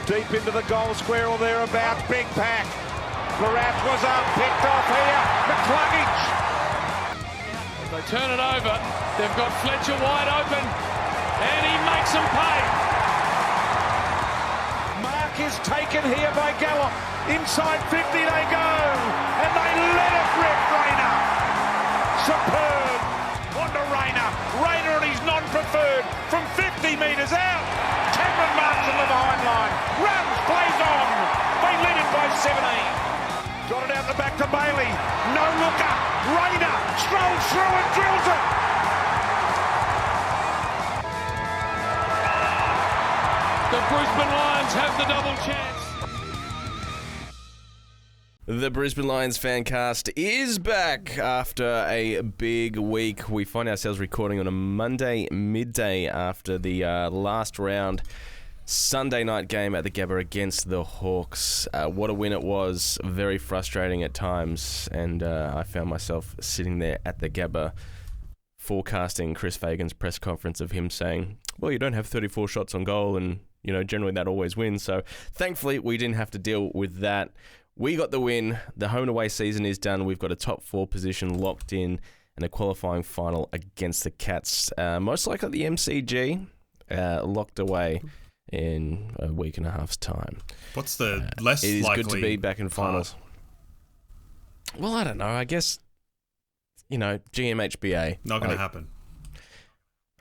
Deep into the goal square or thereabouts. Big pack. Barat was up. Picked off here. McCluggage. They turn it over. They've got Fletcher wide open. And he makes them pay. Mark is taken here by Gallup. Inside 50 they go. And they let it rip. Rayner. Superb. On to Rayner. Rayner on his non-preferred. From 50 metres out. Cameron marks on the behind line. Runs. Plays on. They lead it by 17. Got it out the back to Bailey. No looker. Rayner strolls through and drills it. The Brisbane Lions have the double chance. The Brisbane Lions Fancast is back after a big week. We find ourselves recording on a Monday midday after the last round Sunday night game at the Gabba against the Hawks. What a win it was. Very frustrating at times. And I found myself sitting there at the Gabba forecasting Chris Fagan's press conference of him saying, well, you don't have 34 shots on goal and, you know, generally that always wins. So thankfully we didn't have to deal with that. We got the win. The home and away season is done. We've got a top 4 position locked in and a qualifying final against the Cats. Most likely the MCG locked away in a week and a half's time. What's the less likely? It is good to be back in finals. Well, I don't know. I guess, you know, GMHBA. Not going to happen.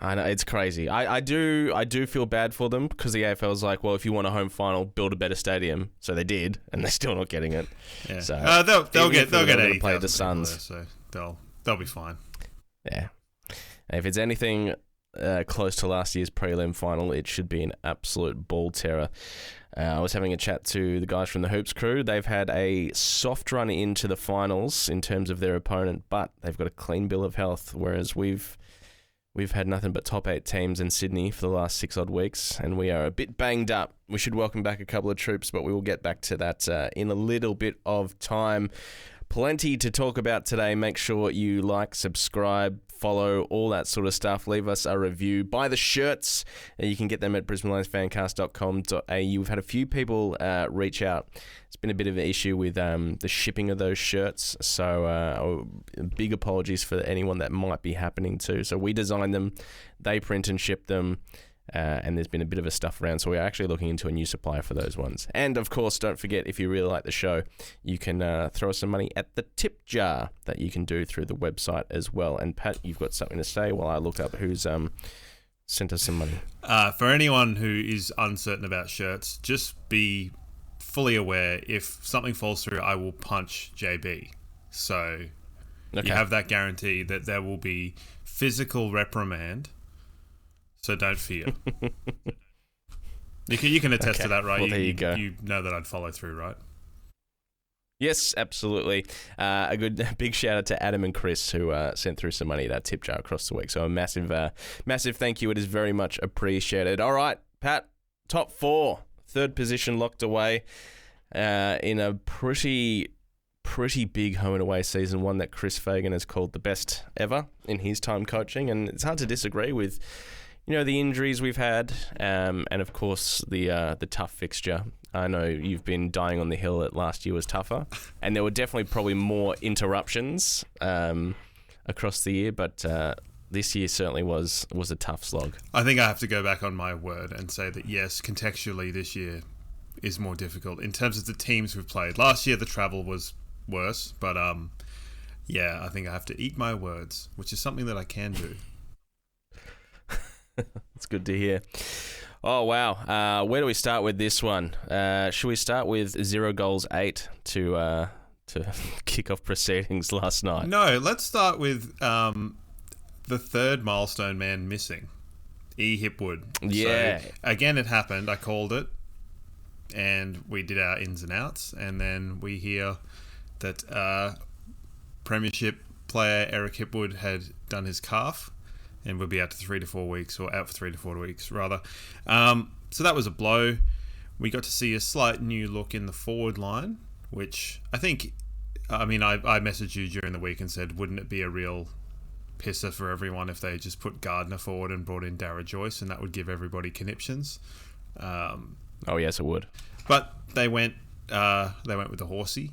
I know, it's crazy. I do feel bad for them because the AFL is like, well, if you want a home final, build a better stadium. So they did, and they're still not getting it. Yeah. So they'll get 80,000 play the people Suns. there, so they'll be fine. Yeah. If it's anything close to last year's prelim final, it should be an absolute ball terror. I was having a chat to the guys from the Hoops crew. They've had a soft run into the finals in terms of their opponent, but they've got a clean bill of health, whereas we've had nothing but top 8 teams in Sydney for the last 6 odd weeks, and we are a bit banged up. We should welcome back a couple of troops, but we will get back to that in a little bit of time. Plenty to talk about today. Make sure you like, subscribe, follow, all that sort of stuff. Leave us a review. Buy the shirts. You can get them at brisbanelionsfancast.com.au. We've had a few people reach out. It's been a bit of an issue with the shipping of those shirts, so big apologies for anyone that might be happening to. So we design them, they print and ship them, and there's been a bit of a stuff around, so we're actually looking into a new supplier for those ones. And of course, don't forget, if you really like the show, you can throw us some money at the tip jar that you can do through the website as well. And Pat, you've got something to say while I look up who's sent us some money. For anyone who is uncertain about shirts, just be fully aware, if something falls through, I will punch JB. So You have that guarantee that there will be physical reprimand. So don't fear. You can attest to that, right? Well, there you go. You know that I'd follow through, right? Yes, absolutely. A big shout out to Adam and Chris who sent through some money, that tip jar across the week. So a massive thank you. It is very much appreciated. All right, Pat, top 4, 3rd position locked away in a pretty big home and away season, one that Chris Fagan has called the best ever in his time coaching, and it's hard to disagree with, you know, the injuries we've had, and of course the tough fixture. I know you've been dying on the hill that last year was tougher, and there were definitely probably more interruptions across the year, but this year certainly was a tough slog. I think I have to go back on my word and say that yes, contextually this year is more difficult in terms of the teams we've played. Last year the travel was worse, but yeah, I think I have to eat my words, which is something that I can do. It's good to hear. Oh, wow. Where do we start with this one? Should we start with 0 goals 8 to kick off proceedings last night? No, let's start with the 3rd milestone man missing, E. Hipwood. Yeah. So, again, it happened. I called it, and we did our ins and outs, and then we hear that Premiership player Eric Hipwood had done his calf and would be out to 3 to 4 weeks, or out for 3 to 4 weeks, rather. So that was a blow. We got to see a slight new look in the forward line, which I think, I messaged you during the week and said, wouldn't it be a real pisser for everyone if they just put Gardner forward and brought in Dara Joyce, and that would give everybody conniptions. Oh yes, it would. But they went with the horsey,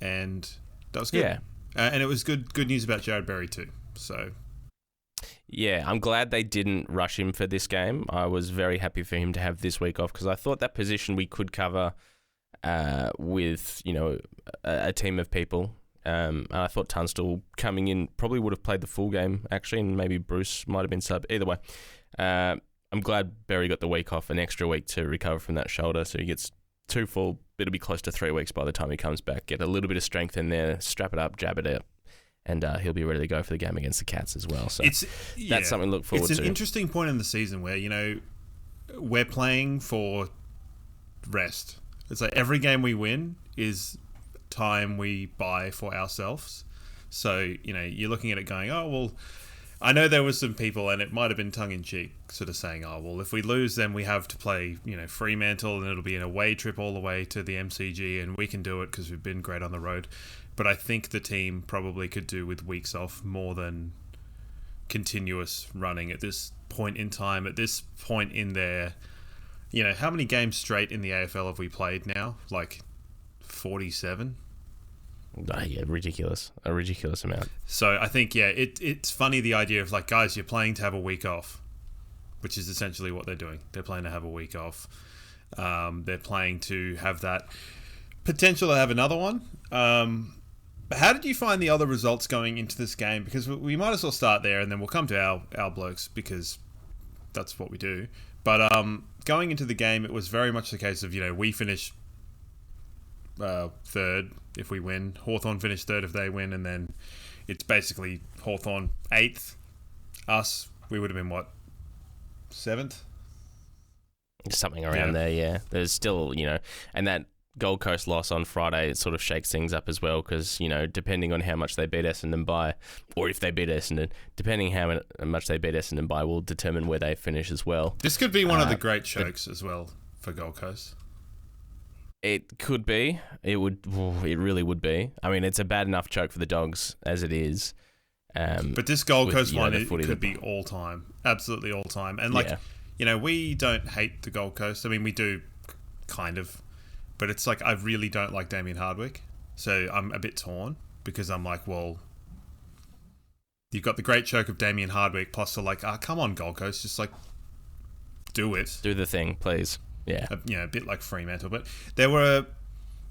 and that was good. Yeah. And it was good news about Jared Berry too. So yeah, I'm glad they didn't rush him for this game. I was very happy for him to have this week off because I thought that position we could cover with a team of people. And I thought Tunstall coming in probably would have played the full game actually, and maybe Bruce might have been sub. Either way, I'm glad Berry got the week off, an extra week to recover from that shoulder, so he gets 2 full. It'll be close to 3 weeks by the time he comes back. Get a little bit of strength in there, strap it up, jab it up, and he'll be ready to go for the game against the Cats as well. So that's something to look forward to. It's an interesting point in the season where, we're playing for rest. It's like every game we win is time we buy for ourselves. So, you're looking at it going, oh, well, I know there was some people, and it might have been tongue-in-cheek, sort of saying, oh, well, if we lose, then we have to play, Fremantle, and it'll be an away trip all the way to the MCG, and we can do it because we've been great on the road. But I think the team probably could do with weeks off more than continuous running at this point in time, at this point in their... how many games straight in the AFL have we played now? Like 47? Yeah, ridiculous. A ridiculous amount. So I think, it's funny the idea of like, guys, you're playing to have a week off, which is essentially what they're doing. They're playing to have a week off. They're playing to have that potential to have another one. How did you find the other results going into this game? Because we might as well start there and then we'll come to our blokes because that's what we do. But going into the game, it was very much the case of, we finish third if we win. Hawthorn finish third if they win, and then it's basically Hawthorn 8th. Us, we would have been what, 7th? Something around there, yeah. There's still, and that Gold Coast loss on Friday, it sort of shakes things up as well because, depending on how much they beat Essendon by, or if they beat Essendon, depending how much they beat Essendon by will determine where they finish as well. This could be one of the great chokes as well for Gold Coast. It could be. It would. It really would be. I mean, it's a bad enough choke for the Dogs as it is. But this Gold Coast one, it could be all time. Absolutely all time. And we don't hate the Gold Coast. I mean, we do kind of. But it's like, I really don't like Damien Hardwick. So I'm a bit torn because I'm like, well, you've got the great choke of Damien Hardwick plus the come on, Gold Coast, just like, do it. Do the thing, please. Yeah. A bit like Fremantle. But there were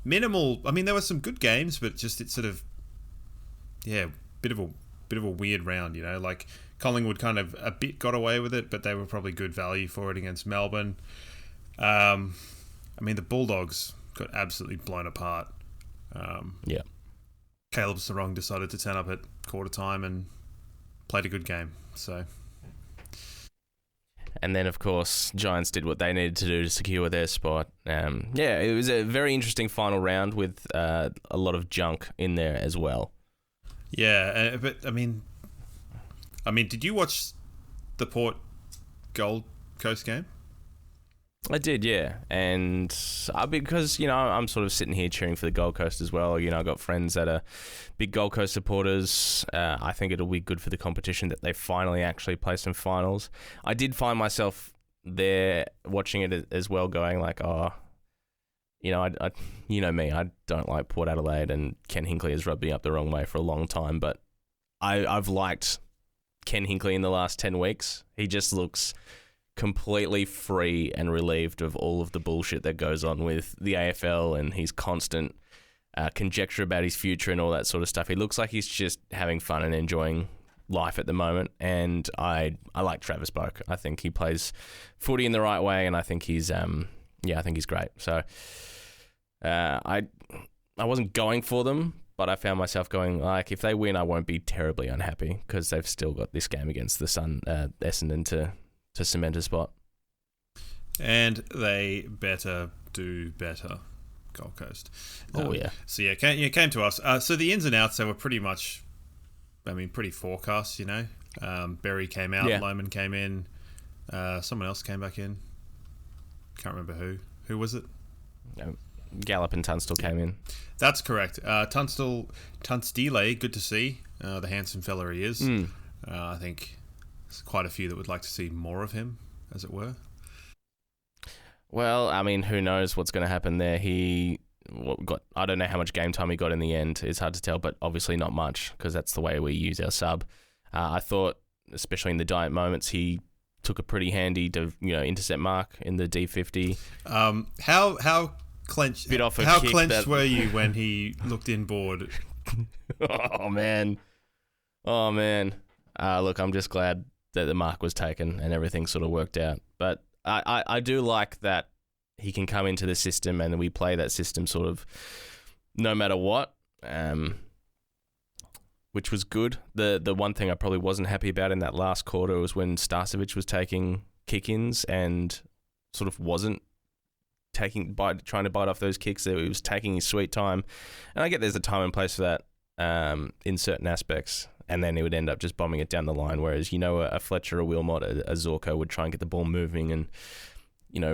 minimal, there were some good games, but just it's sort of, bit of a weird round, like Collingwood kind of a bit got away with it, but they were probably good value for it against Melbourne. The Bulldogs got absolutely blown apart. Caleb Sarong decided to turn up at quarter time and played a good game. So, and then of course Giants did what they needed to do to secure their spot. It was a very interesting final round with a lot of junk in there as well. Yeah, but did you watch the Port Gold Coast game? I did, yeah. And because, I'm sort of sitting here cheering for the Gold Coast as well. I've got friends that are big Gold Coast supporters. I think it'll be good for the competition that they finally actually play some finals. I did find myself there watching it as well going like, I me, I don't like Port Adelaide, and Ken Hinkley has rubbed me up the wrong way for a long time, but I've liked Ken Hinkley in the last 10 weeks. He just looks completely free and relieved of all of the bullshit that goes on with the AFL and his constant conjecture about his future and all that sort of stuff. He looks like he's just having fun and enjoying life at the moment, and I like Travis Boak. I think he plays footy in the right way, and I think he's I think he's great. So I wasn't going for them, but I found myself going, if they win, I won't be terribly unhappy because they've still got this game against the Essendon to cement a spot. And they better do better, Gold Coast. So came to us. So the ins and outs, they were pretty much, pretty forecast, Berry came out, Lohman came in, someone else came back in. Can't remember who. Who was it? Gallup and Tunstall came in. That's correct. Tunstall, good to see. The handsome fella he is. I think there's quite a few that would like to see more of him, as it were. Well, I mean, who knows what's going to happen there? I don't know how much game time he got in the end. It's hard to tell, but obviously not much because that's the way we use our sub. I thought, especially in the diet moments, he took a pretty handy intercept mark in the D50. How clenched? Clenched were you when he looked inboard? Oh man. Look, I'm just glad that the mark was taken and everything sort of worked out. But I do like that he can come into the system and we play that system sort of no matter what, which was good. The one thing I probably wasn't happy about in that last quarter was when Starcevic was taking kick-ins and sort of wasn't trying to bite off those kicks. He was taking his sweet time. And I get there's a time and place for that in certain aspects. And then he would end up just bombing it down the line. Whereas, a Fletcher, a Wilmot, a Zorko would try and get the ball moving and,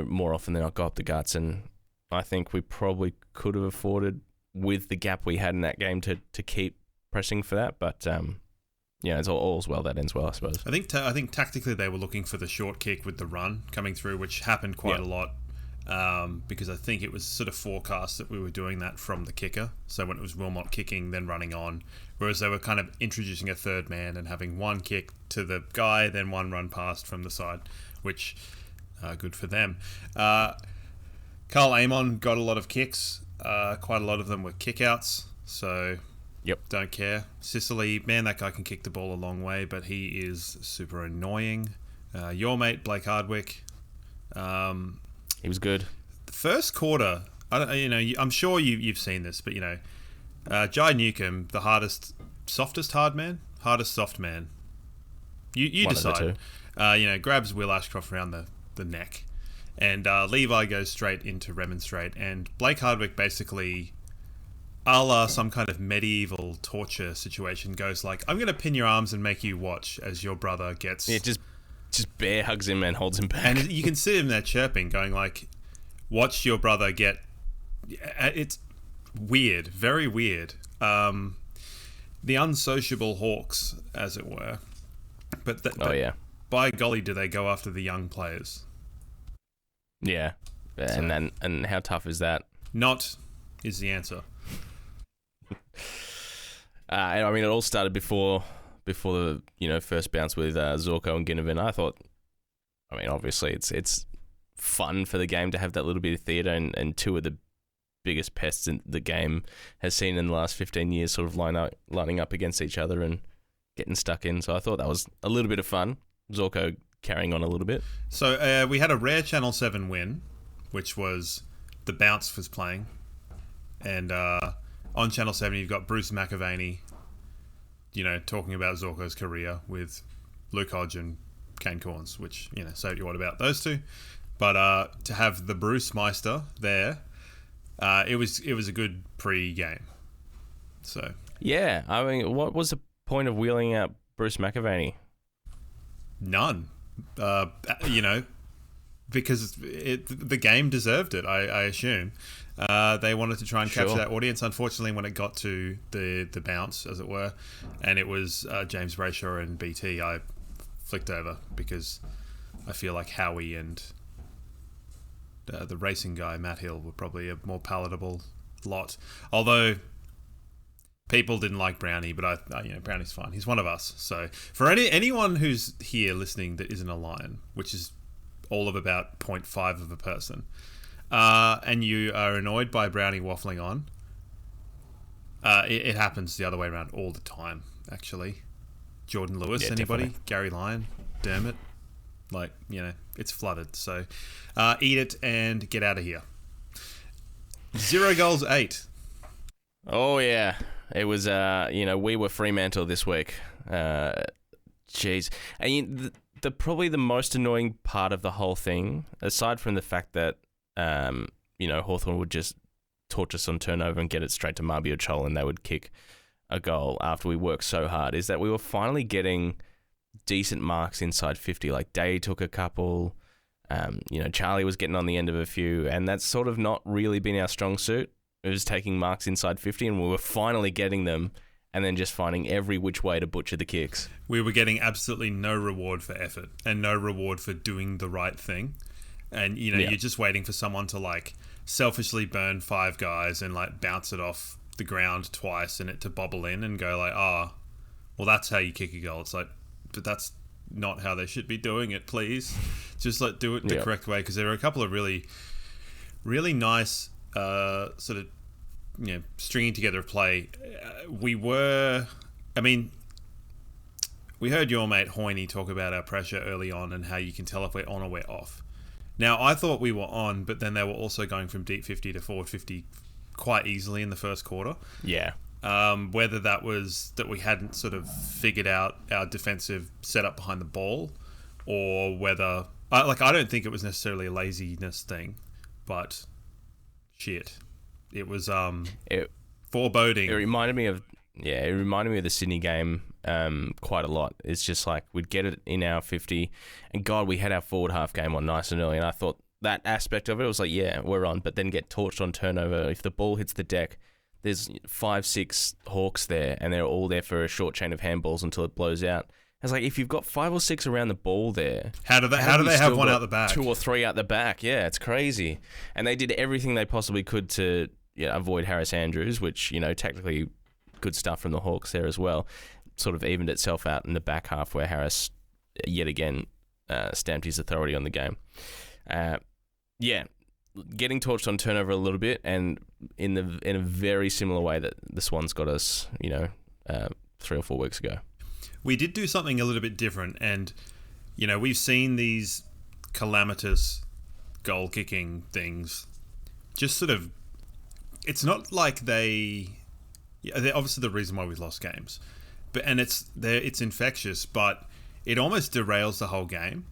more often than not go up the guts. And I think we probably could have afforded, with the gap we had in that game, to keep pressing for that. But, it's all's well that ends well, I suppose. I think tactically they were looking for the short kick with the run coming through, which happened quite a lot. Because I think it was sort of forecast that we were doing that from the kicker. So when it was Wilmot kicking, then running on, whereas they were kind of introducing a third man and having one kick to the guy, then one run past from the side, which good for them. Carl Amon got a lot of kicks. Quite a lot of them were kickouts. So don't care. Sicily, man, that guy can kick the ball a long way, but he is super annoying. Your mate Blake Hardwick. He was good. The first quarter, I'm sure you've seen this, but Jai Newcomb, the hardest soft man. You decide. Grabs Will Ashcroft around the neck, and Levi goes straight into remonstrate, and Blake Hardwick basically, a la some kind of medieval torture situation, goes like, "I'm going to pin your arms and make you watch as your brother gets." Yeah, just bear hugs him and holds him back. And you can see him there chirping, going like, watch your brother get... It's weird, very weird. The unsociable Hawks, as it were. But by golly, do they go after the young players. Yeah. And how tough is that? Not is the answer. It all started before the first bounce with Zorko and Ginnivan. I thought, obviously it's fun for the game to have that little bit of theatre, and two of the biggest pests in the game has seen in the last 15 years sort of lining up against each other and getting stuck in. So I thought that was a little bit of fun. Zorko carrying on a little bit. So we had a rare Channel 7 win, which was the bounce was playing. And on Channel 7 you've got Bruce McAvaney, talking about Zorko's career with Luke Hodge and Kane Corns, which, so what about those two? But to have the Bruce Meister there, it was a good pre-game. So yeah, what was the point of wheeling out Bruce McAvaney? None. Because the game deserved it, I assume. They wanted to try and capture that audience. Unfortunately, when it got to the bounce, as it were, and it was James Brayshaw and BT, I flicked over because I feel like Howie and the racing guy, Matt Hill, were probably a more palatable lot. Although people didn't like Brownie, but Brownie's fine. He's one of us. So for anyone who's here listening that isn't a Lion, which is all of about 0.5 of a person, and you are annoyed by Brownie waffling on, it happens the other way around all the time, actually. Jordan Lewis, anybody? Definitely. Gary Lyon, Dermot, it's flooded. So eat it and get out of here. 0 goals, 8. Oh yeah, it was. We were Fremantle this week. Jeez, and probably the most annoying part of the whole thing, aside from the fact that Hawthorn would just torch us on turnover and get it straight to Marbio Chol and they would kick a goal after we worked so hard, is that we were finally getting decent marks inside 50. Like Day took a couple, Charlie was getting on the end of a few, and that's sort of not really been our strong suit. It was taking marks inside 50, and we were finally getting them and then just finding every which way to butcher the kicks. We were getting absolutely no reward for effort and no reward for doing the right thing. And, you know, Yeah. you're just waiting for someone to, like, selfishly burn 5 guys and, like, bounce it off the ground twice and it to bobble in and go, like, well, that's how you kick a goal. It's like, but that's not how they should be doing it, please. Just, like, do it the correct way, because there are a couple of really, really nice sort of, you know, stringing together of play. We heard your mate Hoyne talk about our pressure early on and how you can tell if we're on or we're off. Now, I thought we were on, but then they were also going from deep 50 to forward 50 quite easily in the first quarter. Yeah. Whether that was that we hadn't sort of figured out our defensive setup behind the ball, or whether... I don't think it was necessarily a laziness thing, but shit. It was foreboding. It reminded me of the Sydney game quite a lot. It's just like we'd get it in our 50, and God, we had our forward half game on nice and early, and I thought that aspect of it was like, yeah, we're on, but then get torched on turnover. If the ball hits the deck, there's 5-6 Hawks there, and they're all there for a short chain of handballs until it blows out. It's like, if you've got 5 or 6 around the ball there, how do they have one out the back? 2 or 3 out the back, yeah, it's crazy. And they did everything they possibly could to avoid Harris Andrews, which, you know, technically good stuff from the Hawks there as well. Sort of evened itself out in the back half where Harris yet again stamped his authority on the game. Getting torched on turnover a little bit, and in a very similar way that the Swans got us, 3 or 4 weeks ago. We did do something a little bit different, and, you know, we've seen these calamitous goal kicking things just sort of... It's not like they're obviously the reason why we've lost games, and it's infectious, but it almost derails the whole game,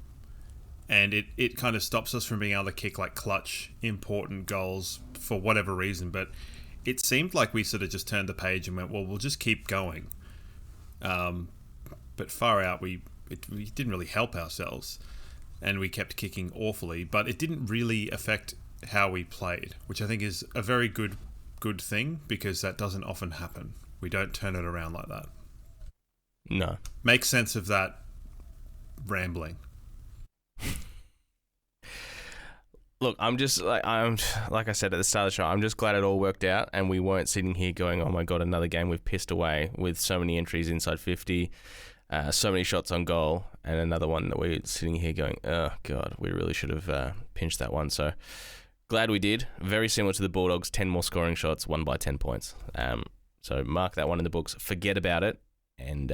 and it kind of stops us from being able to kick like clutch, important goals for whatever reason. But it seemed like we sort of just turned the page and went, well, we'll just keep going. But far out, we didn't really help ourselves, and we kept kicking awfully, but it didn't really affect how we played, which I think is a very good thing, because that doesn't often happen. We don't turn it around like that. No. Make sense of that rambling. Look, like I said at the start of the show, I'm just glad it all worked out, and we weren't sitting here going, oh my God, another game we've pissed away with so many entries inside 50, so many shots on goal, and another one that we're sitting here going, oh God, we really should have pinched that one. So glad we did. Very similar to the Bulldogs, 10 more scoring shots, won by 10 points. So mark that one in the books, forget about it, and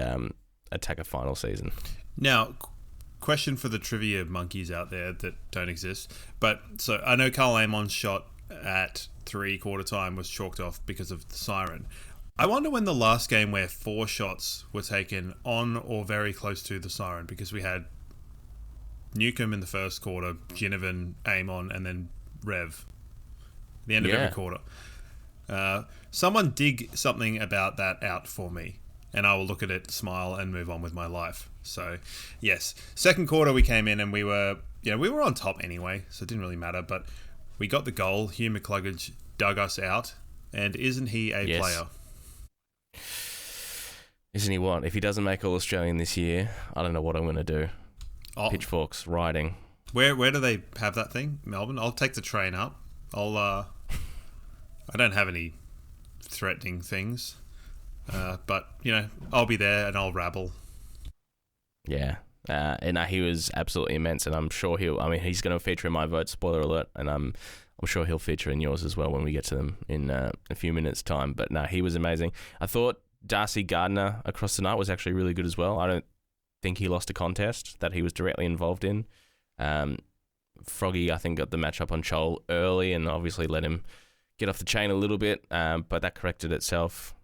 attack a final season. Now, question for the trivia monkeys out there that don't exist. But so I know Carl Amon's shot at 3/4 time was chalked off because of the siren. I wonder when the last game where 4 shots were taken on or very close to the siren, because we had Newcomb in the first quarter, Ginnivan, Amon, and then Rev. The end of every quarter. Someone dig something about that out for me, and I will look at it, smile, and move on with my life. So, yes. Second quarter, we came in and we were on top anyway, so it didn't really matter. But we got the goal. Hugh McCluggage dug us out, and isn't he a player? Isn't he what? If he doesn't make All-Australian this year, I don't know what I'm going to do. Pitchforks, riding. Where do they have that thing? Melbourne? I'll take the train up. I don't have any threatening things. But, I'll be there and I'll rabble. Yeah. And he was absolutely immense, and I'm sure he's going to feature in my vote, spoiler alert, and I'm sure he'll feature in yours as well when we get to them in a few minutes' time. But no, he was amazing. I thought Darcy Gardner across the night was actually really good as well. I don't think he lost a contest that he was directly involved in. Froggy, I think, got the matchup on Chol early and obviously let him get off the chain a little bit, but that corrected itself.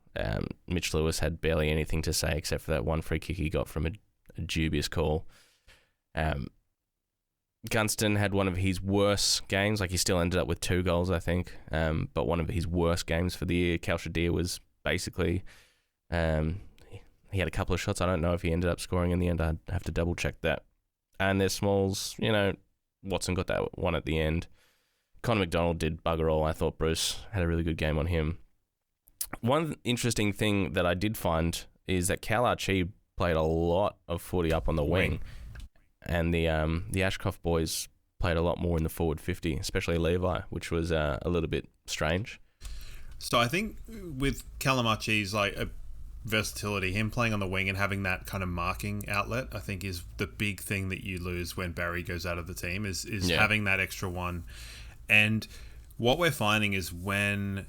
Mitch Lewis had barely anything to say except for that one free kick he got from a dubious call. Gunston had one of his worst games. Like, he still ended up with 2 goals, I think, but one of his worst games for the year. Kalshadir was basically... he had a couple of shots. I don't know if he ended up scoring in the end. I'd have to double-check that. And their smalls, Watson got that one at the end. Connor McDonald did bugger all. I thought Bruce had a really good game on him. One interesting thing that I did find is that Cal Archie played a lot of footy up on the wing. And the Ashcroft boys played a lot more in the forward 50, especially Levi, which was a little bit strange. So I think with Calamachi's like a versatility, him playing on the wing and having that kind of marking outlet, I think is the big thing that you lose when Barry goes out of the team is having that extra one. And what we're finding is when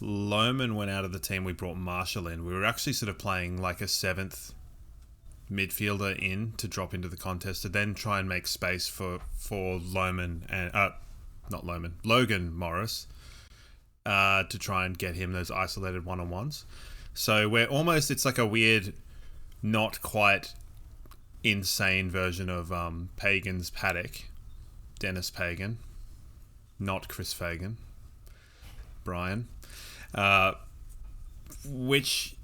Lohman went out of the team, we brought Marshall in. We were actually sort of playing like a seventh midfielder in to drop into the contest to then try and make space for Lohman and Logan Morris to try and get him those isolated one-on-ones. So we're almost, it's like a weird, not quite insane version of Pagan's Paddock, Dennis Pagan, not Chris Fagan, Brian, which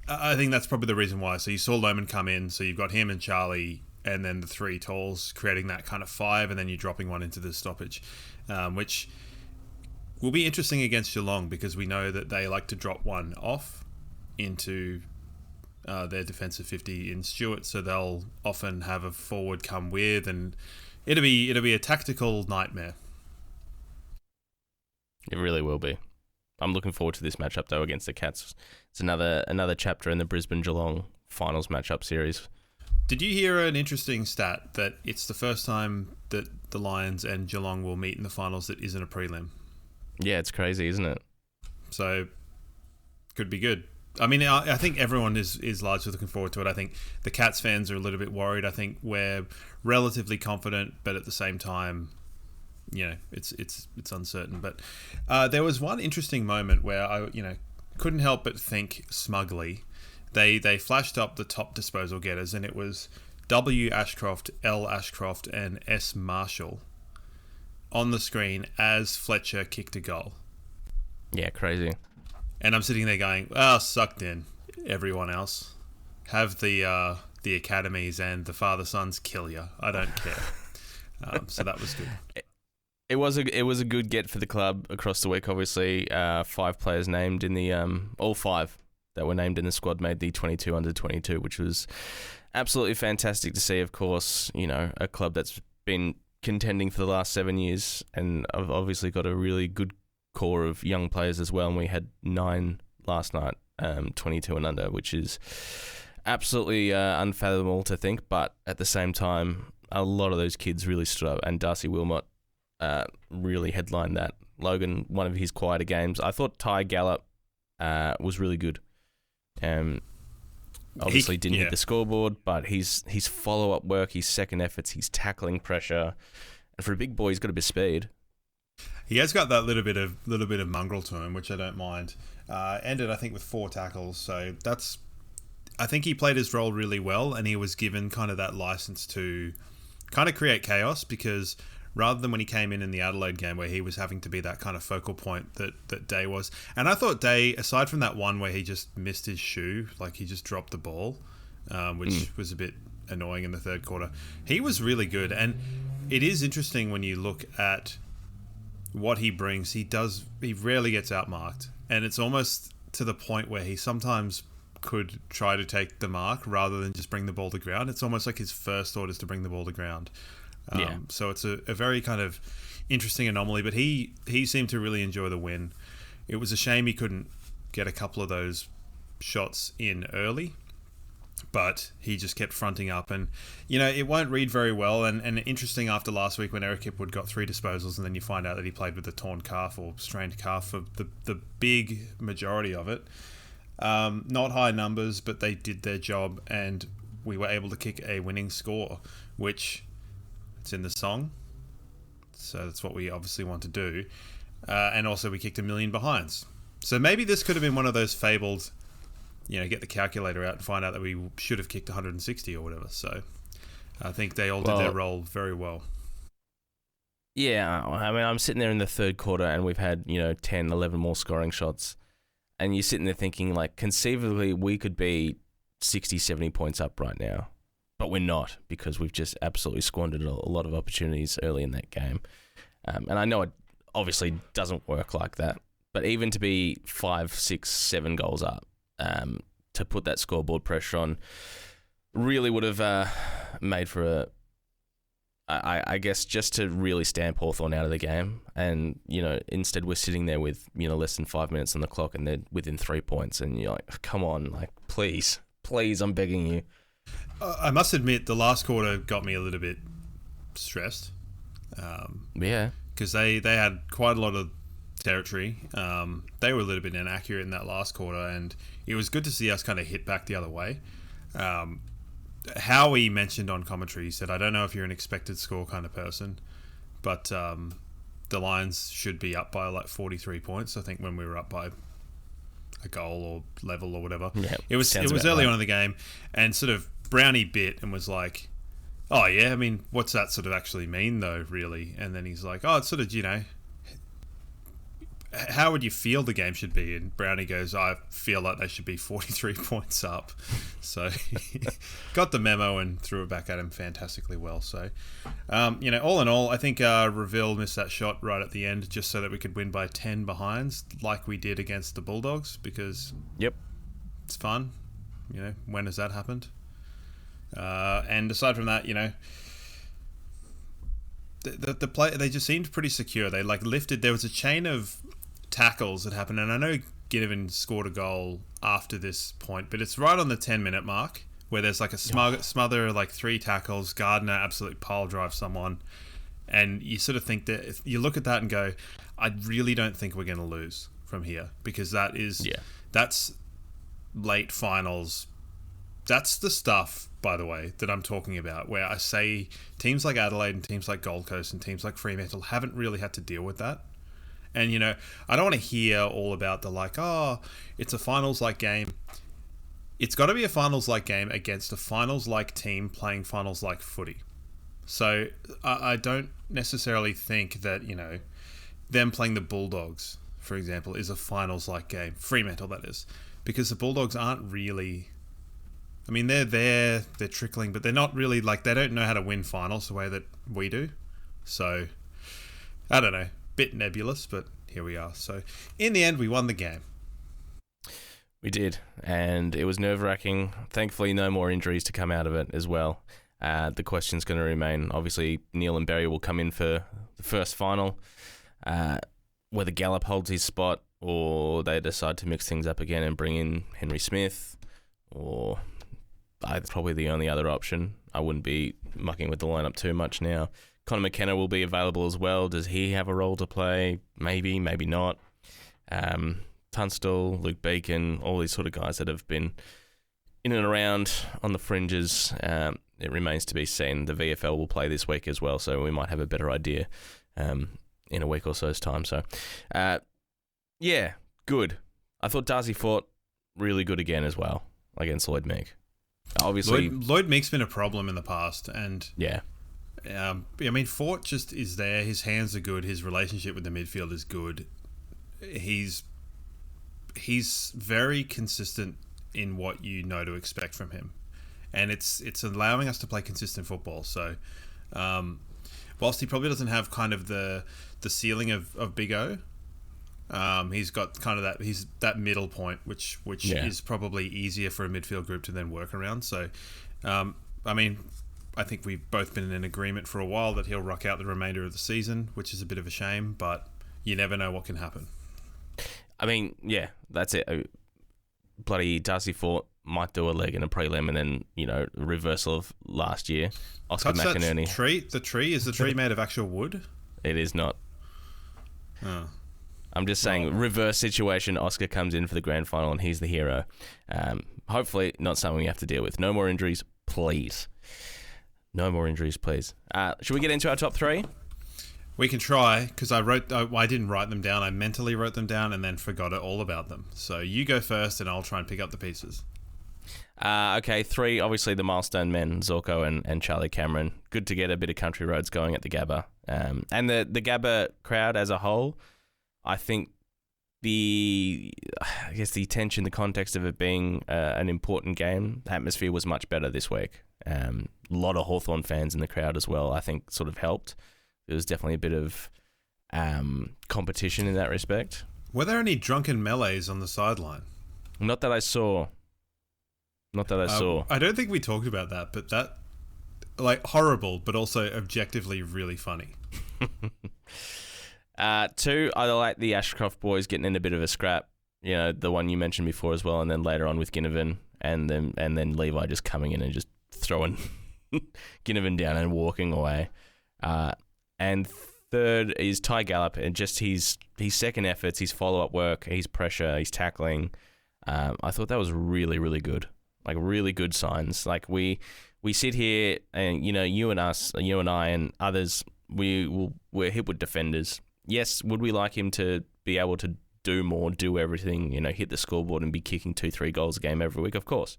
I think that's probably the reason why. So you saw Lohman come in, so you've got him and Charlie, and then the three talls creating that kind of five, and then you're dropping one into the stoppage, which will be interesting against Geelong because we know that they like to drop one off into their defensive 50 in Stewart, so they'll often have a forward come with, and it'll be a tactical nightmare. It really will be. I'm looking forward to this matchup though against the Cats. It's another chapter in the Brisbane Geelong finals matchup series. Did you hear an interesting stat that it's the first time that the Lions and Geelong will meet in the finals that isn't a prelim? Yeah, it's crazy, isn't it? So could be good. I mean, I think everyone is largely looking forward to it. I think the Cats fans are a little bit worried. I think we're relatively confident, but at the same time, you know, it's uncertain. But there was one interesting moment where I couldn't help but think smugly. They flashed up the top disposal getters, and it was W. Ashcroft, L. Ashcroft, and S. Marshall on the screen as Fletcher kicked a goal. Yeah, crazy. And I'm sitting there going, sucked in, everyone else. Have the academies and the father-sons kill you. I don't care. So that was good. It was a good get for the club across the week. Obviously, 5 players named in the all 5 that were named in the squad made the 22 under 22, which was absolutely fantastic to see. Of course, a club that's been contending for the last 7 years, and I've obviously got a really good core of young players as well. And we had 9 last night, 22 and under, which is absolutely unfathomable to think. But at the same time, a lot of those kids really stood up, and Darcy Wilmot really headlined that. Logan, one of his quieter games. I thought Ty Gallop was really good. Obviously didn't hit the scoreboard, but his follow-up work, his second efforts, his tackling pressure, and for a big boy, he's got a bit of speed. He has got that little bit of mongrel to him, which I don't mind. Ended, I think, with 4 tackles, so I think he played his role really well, and he was given kind of that license to kind of create chaos, because rather than when he came in the Adelaide game where he was having to be that kind of focal point that Day was. And I thought Day, aside from that one where he just missed his shoe, like he just dropped the ball, which was a bit annoying in the third quarter, he was really good. And it is interesting when you look at what he brings. He rarely gets outmarked. And it's almost to the point where he sometimes could try to take the mark rather than just bring the ball to ground. It's almost like his first thought is to bring the ball to ground. So it's a very kind of interesting anomaly, but he seemed to really enjoy the win. It was a shame he couldn't get a couple of those shots in early, but he just kept fronting up, and it won't read very well, and interesting after last week when Eric Hipwood got 3 disposals, and then you find out that he played with a torn calf or strained calf for the big majority of it. Not high numbers, but they did their job, and we were able to kick a winning score, which it's in the song, so that's what we obviously want to do. And also we kicked 1 million behinds. So maybe this could have been one of those fabled, get the calculator out and find out that we should have kicked 160 or whatever. So I think they all did their role very well. Yeah, I mean, I'm sitting there in the third quarter and we've had, 10, 11 more scoring shots. And you're sitting there thinking, like, conceivably we could be 60, 70 points up right now. But we're not, because we've just absolutely squandered a lot of opportunities early in that game. And I know it obviously doesn't work like that, but even to be 5, 6, 7 goals up, to put that scoreboard pressure on, really would have made for I guess just to really stamp Hawthorn out of the game, and instead we're sitting there with less than 5 minutes on the clock, and they're within 3 points, and you're like, come on, like please, I'm begging you. I must admit, the last quarter got me a little bit stressed. Yeah, because they had quite a lot of territory. They were a little bit inaccurate in that last quarter, and it was good to see us kind of hit back the other way. Howie mentioned on commentary, he said, I don't know if you're an expected score kind of person, but the Lions should be up by like 43 points, I think, when we were up by a goal or level or whatever. Yeah, it was early on in the game, and sort of Brownie bit and was like, oh yeah, I mean, what's that sort of actually mean though, really? And then he's like, oh, it's sort of, how would you feel the game should be? And Brownie goes, I feel like they should be 43 points up. So got the memo and threw it back at him fantastically well. So, all in all, I think Reville missed that shot right at the end just so that we could win by 10 behinds like we did against the Bulldogs, because it's fun. When has that happened? And aside from that, the play, they just seemed pretty secure. They lifted. There was a chain of tackles that happened, and I know Ginnivan scored a goal after this point, but it's right on the 10-minute mark where there's like a smother, like 3 tackles. Gardner absolutely pile drives someone, and you sort of think that if you look at that and go, I really don't think we're going to lose from here, because that's late finals. That's the stuff, by the way, that I'm talking about, where I say teams like Adelaide and teams like Gold Coast and teams like Fremantle haven't really had to deal with that. And, I don't want to hear all about the it's a finals-like game. It's got to be a finals-like game against a finals-like team playing finals-like footy. So I don't necessarily think that, them playing the Bulldogs, for example, is a finals-like game. Fremantle, that is. Because the Bulldogs aren't really... I mean, they're there, they're trickling, but they're not really, they don't know how to win finals the way that we do. So, I don't know. Bit nebulous, but here we are. So, in the end, we won the game. We did, and it was nerve-wracking. Thankfully, no more injuries to come out of it as well. The question's going to remain. Obviously, Neil and Barry will come in for the first final. Whether Gallup holds his spot, or they decide to mix things up again and bring in Henry Smith, or... That's probably the only other option. I wouldn't be mucking with the lineup too much now. Connor McKenna will be available as well. Does he have a role to play? Maybe, maybe not. Tunstall, Luke Beacon, all these sort of guys that have been in and around on the fringes. It remains to be seen. The VFL will play this week as well, so we might have a better idea in a week or so's time. So, good. I thought Darcy fought really good again as well against Lloyd Meek. Obviously, Lloyd Meek's been a problem in the past, and Fort just is there. His hands are good. His relationship with the midfield is good. He's very consistent in what you know to expect from him, and it's allowing us to play consistent football. So, whilst he probably doesn't have kind of the ceiling of Big O, he's got kind of that middle point, which is probably easier for a midfield group to then work around. So, I think we've both been in agreement for a while that he'll rock out the remainder of the season, which is a bit of a shame, but you never know what can happen. I mean, yeah, that's it. Bloody Darcy Fort might do a leg in a prelim, and then, reversal of last year. Oscar McInerney. The tree? Is the tree made of actual wood? It is not. Oh. I'm just saying, reverse situation, Oscar comes in for the grand final and he's the hero. Hopefully not something we have to deal with. No more injuries, please. No more injuries, please. Should we get into our top 3? We can try, because I didn't write them down. I mentally wrote them down and then forgot all about them. So you go first and I'll try and pick up the pieces. Okay, 3, obviously the milestone men, Zorko and Charlie Cameron. Good to get a bit of country roads going at the Gabba. And the Gabba crowd as a whole, I think the attention, the context of it being an important game, the atmosphere was much better this week. A lot of Hawthorn fans in the crowd as well, I think, sort of helped. There was definitely a bit of competition in that respect. Were there any drunken melees on the sideline? Not that I saw. I don't think we talked about that, but like horrible, but also objectively really funny. 2, I like the Ashcroft boys getting in a bit of a scrap. You know, the one you mentioned before as well, and then later on with Ginnivan, and then Levi just coming in and just throwing Ginnivan down and walking away. And 3rd is Ty Gallup, and just his second efforts, his follow-up work, his pressure, his tackling. I thought that was really, really good. Like, really good signs. Like, we sit here and, you know, you and I and others, we're Hipwood defenders. Yes, would we like him to be able to do more, do everything, you know, hit the scoreboard and be kicking 2-3 goals a game every week? Of course.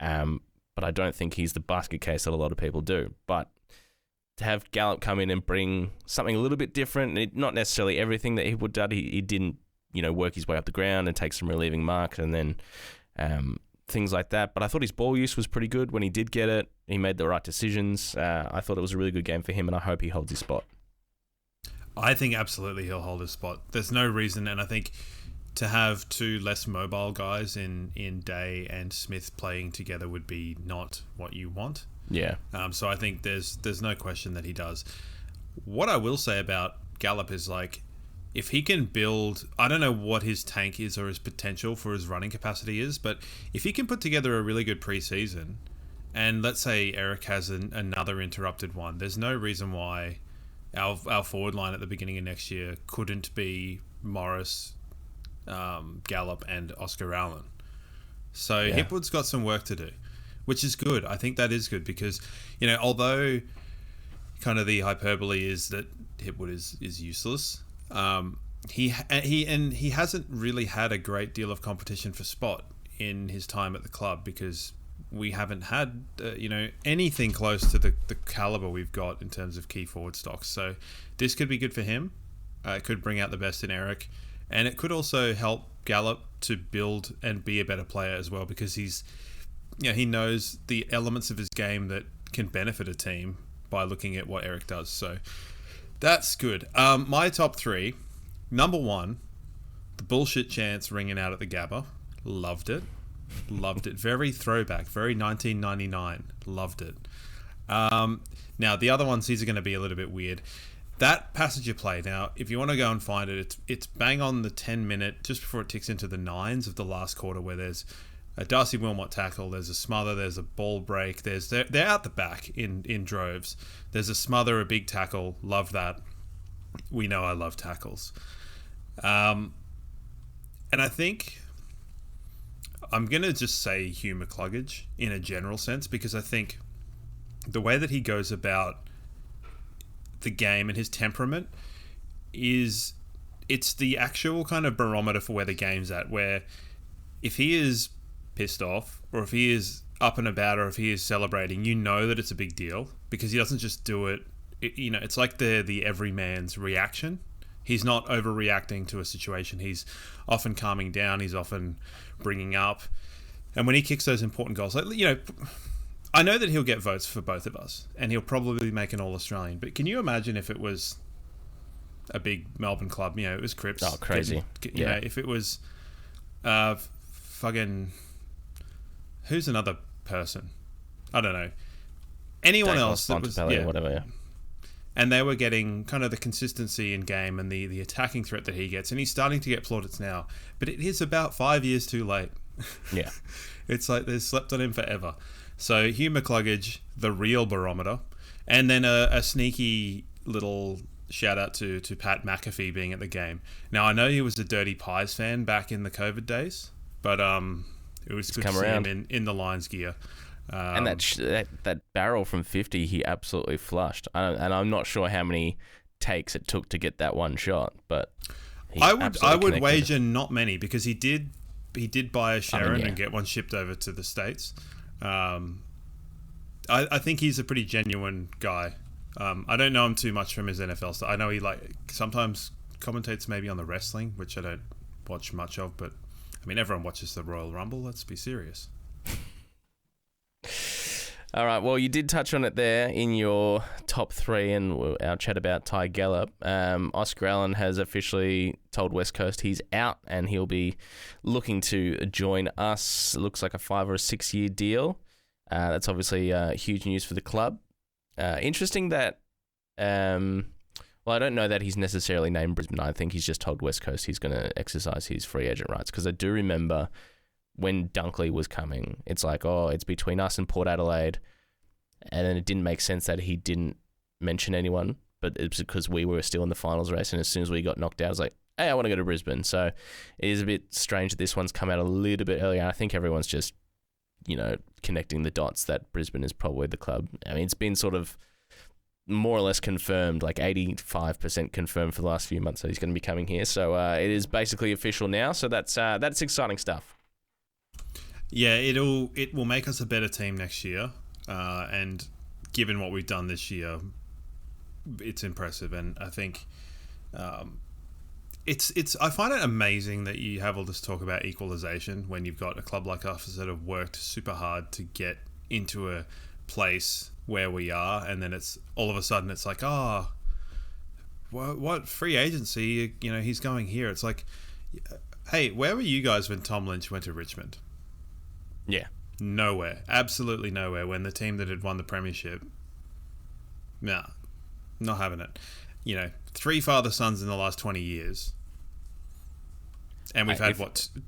But I don't think he's the basket case that a lot of people do. But to have Gallup come in and bring something a little bit different, not necessarily everything that Hipwood did, he didn't, you know, work his way up the ground and take some relieving marks and then things like that. But I thought his ball use was pretty good when he did get it. He made the right decisions. I thought it was a really good game for him, and I hope he holds his spot. I think absolutely he'll hold his spot. There's no reason, and I think to have 2 less mobile guys in Day and Smith playing together would be not what you want. Yeah. So I think there's no question that he does. What I will say about Gallup is, like, if he can build, I don't know what his tank is or his potential for his running capacity is, but if he can put together a really good preseason, and let's say Eric has another interrupted one, there's no reason why our forward line at the beginning of next year couldn't be Morris, Gallup, and Oscar Allen. So yeah. Hipwood's got some work to do, which is good. I think that is good because, you know, although kind of the hyperbole is that Hipwood is useless, he hasn't really had a great deal of competition for spot in his time at the club because we haven't had anything close to the caliber we've got in terms of key forward stocks. So this could be good for him. It could bring out the best in Eric, and it could also help Gallup to build and be a better player as well because he knows the elements of his game that can benefit a team by looking at what Eric does. So that's good. My top 3, number 1, the bullshit chants ringing out at the Gabba. Loved it. Very throwback, very 1999. Loved it. Now, the other ones, these are going to be a little bit weird. That passage of play, now, if you want to go and find it, it's bang on the 10-minute, just before it ticks into the 9s of the last quarter, where there's a Darcy Wilmot tackle, there's a smother, there's a ball break, they're out the back in droves. There's a smother, a big tackle. Love that. We know I love tackles. And I think I'm going to just say Hugh McCluggage in a general sense because I think the way that he goes about the game and his temperament it's the actual kind of barometer for where the game's at, where if he is pissed off or if he is up and about or if he is celebrating, you know that it's a big deal because he doesn't just do it. It's like the everyman's reaction. He's not overreacting to a situation. He's often calming down. He's often bringing up. And when he kicks those important goals, I know that he'll get votes for both of us and he'll probably make an All-Australian. But can you imagine if it was a big Melbourne club? It was Cripps. Oh, crazy. If it was fucking... Who's another person? I don't know. Anyone else that was... Yeah. Whatever, yeah. And they were getting kind of the consistency in game and the attacking threat that he gets. And he's starting to get plaudits now. But it is about 5 years too late. Yeah. It's like they've slept on him forever. So Hugh McCluggage, the real barometer. And then a sneaky little shout out to Pat McAfee being at the game. Now, I know he was a Dirty Pies fan back in the COVID days. But it was good to see him in the Lions gear. And that barrel from 50, he absolutely flushed. And I'm not sure how many takes it took to get that one shot, but I would wager not many because he did buy a Sharon and get one shipped over to the States. I think he's a pretty genuine guy. I don't know him too much from his NFL stuff. I know he sometimes commentates maybe on the wrestling, which I don't watch much of, but I mean everyone watches the Royal Rumble. Let's be serious. All right, well, you did touch on it there in your top 3 and our chat about Ty Gallup. Oscar Allen has officially told West Coast he's out and he'll be looking to join us. It looks like a 5 or a 6 year deal. That's obviously huge news for the club. Interesting that, well, I don't know that he's necessarily named Brisbane. I think he's just told West Coast he's going to exercise his free agent rights, because I do remember when Dunkley was coming, it's like, oh, it's between us and Port Adelaide, and then it didn't make sense that he didn't mention anyone, but it's because we were still in the finals race, and as soon as we got knocked out, I was like, hey, I want to go to Brisbane. So it is a bit strange that this one's come out a little bit earlier. I think everyone's just, connecting the dots that Brisbane is probably the club. I mean, it's been sort of more or less confirmed, like 85% confirmed for the last few months that he's going to be coming here. So it is basically official now. So that's exciting stuff. Yeah, it will make us a better team next year. And given what we've done this year, it's impressive. And I think I find it amazing that you have all this talk about equalisation when you've got a club like us that have worked super hard to get into a place where we are, and then it's all of a sudden it's like, what free agency? He's going here. It's like, hey, where were you guys when Tom Lynch went to Richmond? Yeah, nowhere, absolutely nowhere. When the team that had won the premiership, nah, not having it. 3 father-sons in the last 20 years. And we've had,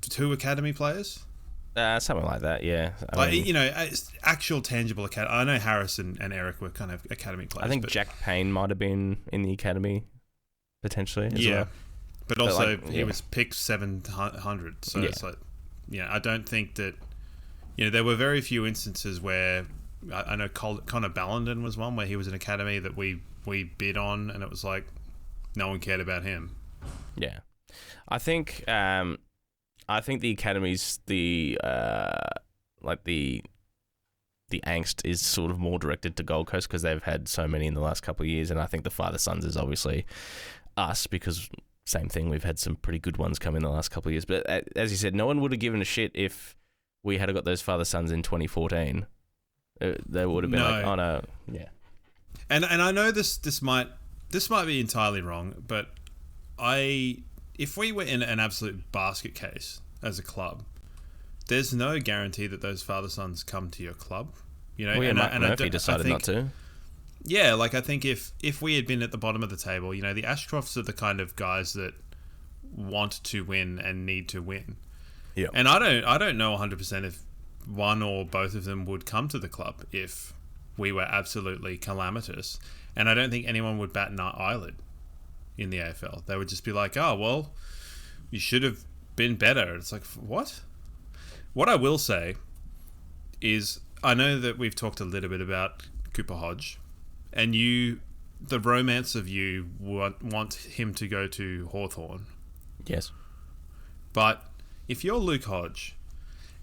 2 academy players? Something like that, yeah. I mean, actual tangible academy. I know Harris and Eric were kind of academy players. I think Jack Payne might have been in the academy, potentially, as well. But also, he was picked 700. So it's like, I don't think that... there were very few instances where... I know Connor Ballenden was one where he was an academy that we bid on, and it was like no one cared about him. Yeah, I think the academy's the angst is sort of more directed to Gold Coast because they've had so many in the last couple of years, and I think the father sons is obviously us because same thing. We've had some pretty good ones come in the last couple of years, but as you said, no one would have given a shit if we had got those father sons in 2014. They would have been like, oh no, yeah. And I know this might be entirely wrong, but if we were in an absolute basket case as a club, there's no guarantee that those father sons come to your club. Murphy decided not to. Yeah, like I think if we had been at the bottom of the table, the Ashcrofts are the kind of guys that want to win and need to win. Yeah. And I don't know 100% if one or both of them would come to the club if we were absolutely calamitous. And I don't think anyone would bat an eyelid in the AFL. They would just be like, oh, well, you should have been better. It's like, what? What I will say is I know that we've talked a little bit about Cooper Hodge, and the romance of you want him to go to Hawthorn. Yes. But if you're Luke Hodge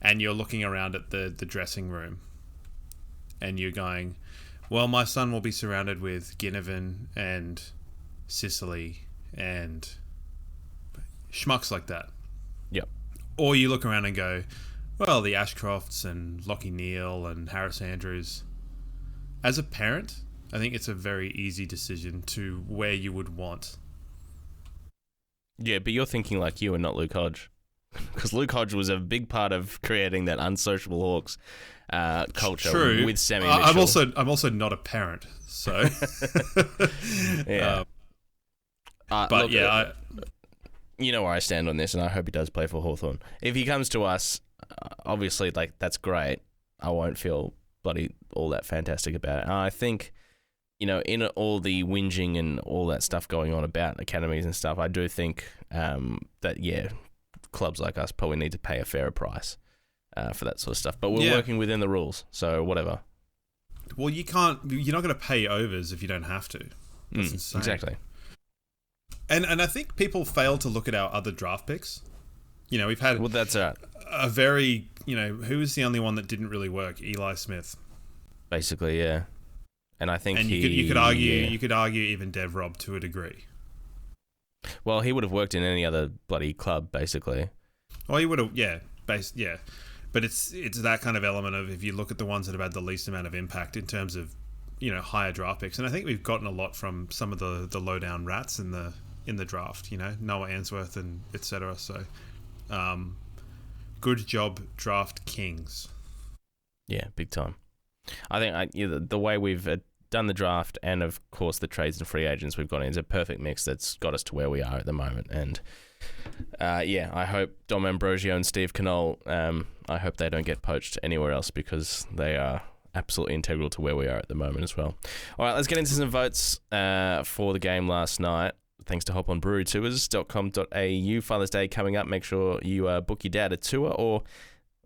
and you're looking around at the dressing room and you're going, well, my son will be surrounded with Ginnivan and Sicily and schmucks like that. Yep. Or you look around and go, well, the Ashcrofts and Lockie Neal and Harris Andrews. As a parent, I think it's a very easy decision to where you would want. Yeah, but you're thinking like you and not Luke Hodge. Because Luke Hodge was a big part of creating that unsociable Hawks culture. True. With Sammy Mitchell. I'm also not a parent, so yeah. But look, you know where I stand on this, and I hope he does play for Hawthorn. If he comes to us, obviously, like that's great. I won't feel bloody all that fantastic about it. And I think, in all the whinging and all that stuff going on about academies and stuff, I do think that clubs like us probably need to pay a fairer price for that sort of stuff. But we're working within the rules, so whatever. Well, you're not going to pay overs if you don't have to. That's insane. Exactly. And I think people fail to look at our other draft picks. We've had that's a very, who was the only one that didn't really work? Eli Smith. Basically, yeah. And I think you could argue even Dev Rob to a degree. Well, he would have worked in any other bloody club, basically. Well, he would have, But it's that kind of element of if you look at the ones that have had the least amount of impact in terms of, higher draft picks. And I think we've gotten a lot from some of the low down rats in the draft. Noah Answorth and etc. So, good job, draft kings. Yeah, big time. I think the way we've done the draft, and of course the trades and free agents we've got in. It's a perfect mix that's got us to where we are at the moment. And I hope Dom Ambrosio and Steve Knoll, I hope they don't get poached anywhere else, because they are absolutely integral to where we are at the moment as well. All right, let's get into some votes for the game last night. Thanks to hoponbrewerytours.com.au. Father's Day coming up. Make sure you book your dad a tour, or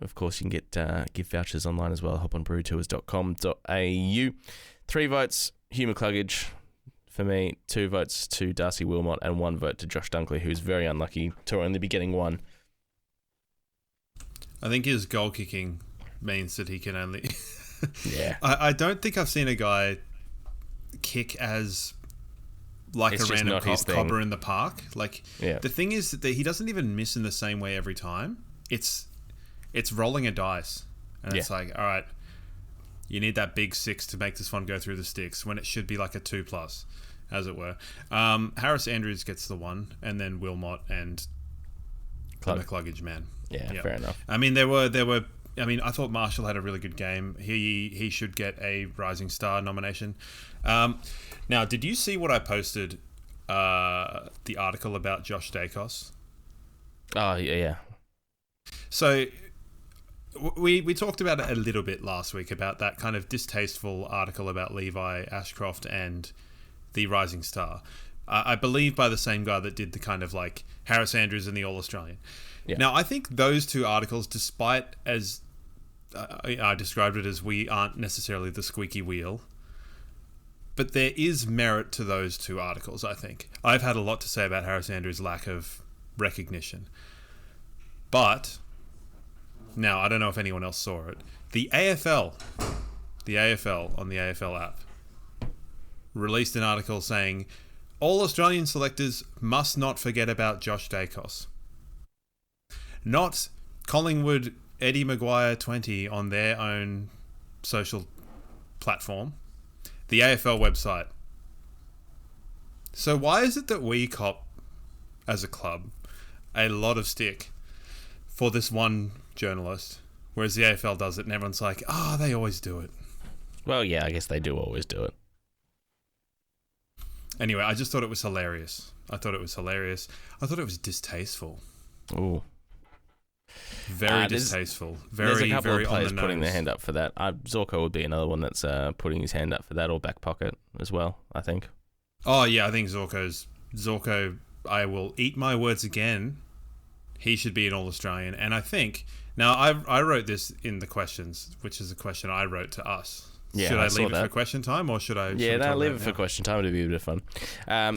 of course you can get gift vouchers online as well. hoponbrewerytours.com.au. 3 votes, Hugh McCluggage for me, 2 votes to Darcy Wilmot, and 1 vote to Josh Dunkley, who's very unlucky to only be getting 1. I think his goal kicking means that he can only... Yeah. I don't think I've seen a guy kick as like It's a just random not his thing. copper in the park. Yeah. The thing is that he doesn't even miss in the same way every time. It's rolling a dice. And it's like, all right, you need that big 6 to make this one go through the sticks, when it should be like a 2+, as it were. Harris Andrews gets the 1, and then Wilmot and the McCluggage man. Yeah, fair enough. I mean, I thought Marshall had a really good game. He should get a Rising Star nomination. Now, did you see what I posted? The article about Josh Dacos. Oh, yeah. So we talked about it a little bit last week, about that kind of distasteful article about Levi Ashcroft and the Rising Star. I believe by the same guy that did the kind of like Harris Andrews and the All-Australian. Yeah. Now, I think those 2 articles, despite as I described it as we aren't necessarily the squeaky wheel, but there is merit to those 2 articles, I think. I've had a lot to say about Harris Andrews' lack of recognition. But, now, I don't know if anyone else saw it. The AFL on the AFL app released an article saying, all Australian selectors must not forget about Josh Dacos. Not Collingwood Eddie Maguire 20 on their own social platform. The AFL website. So why is it that we cop, as a club, a lot of stick for this one journalist, whereas the AFL does it and everyone's like, they always do it? Well, yeah, I guess they do always do it. Anyway, I just thought it was hilarious. I thought it was distasteful. Ooh. Very distasteful. There's a couple very of players on the putting nose. their hand up for that. Zorko would be another one that's putting his hand up for that, or back pocket as well, I think. Oh, yeah, I think Zorko, I will eat my words again. He should be an All-Australian. And I think... Now, I wrote this in the questions, which is a question I wrote to us. Yeah, should I saw leave it that for question time, or should I... Yeah, no, leave it for question time. It'll be a bit of fun.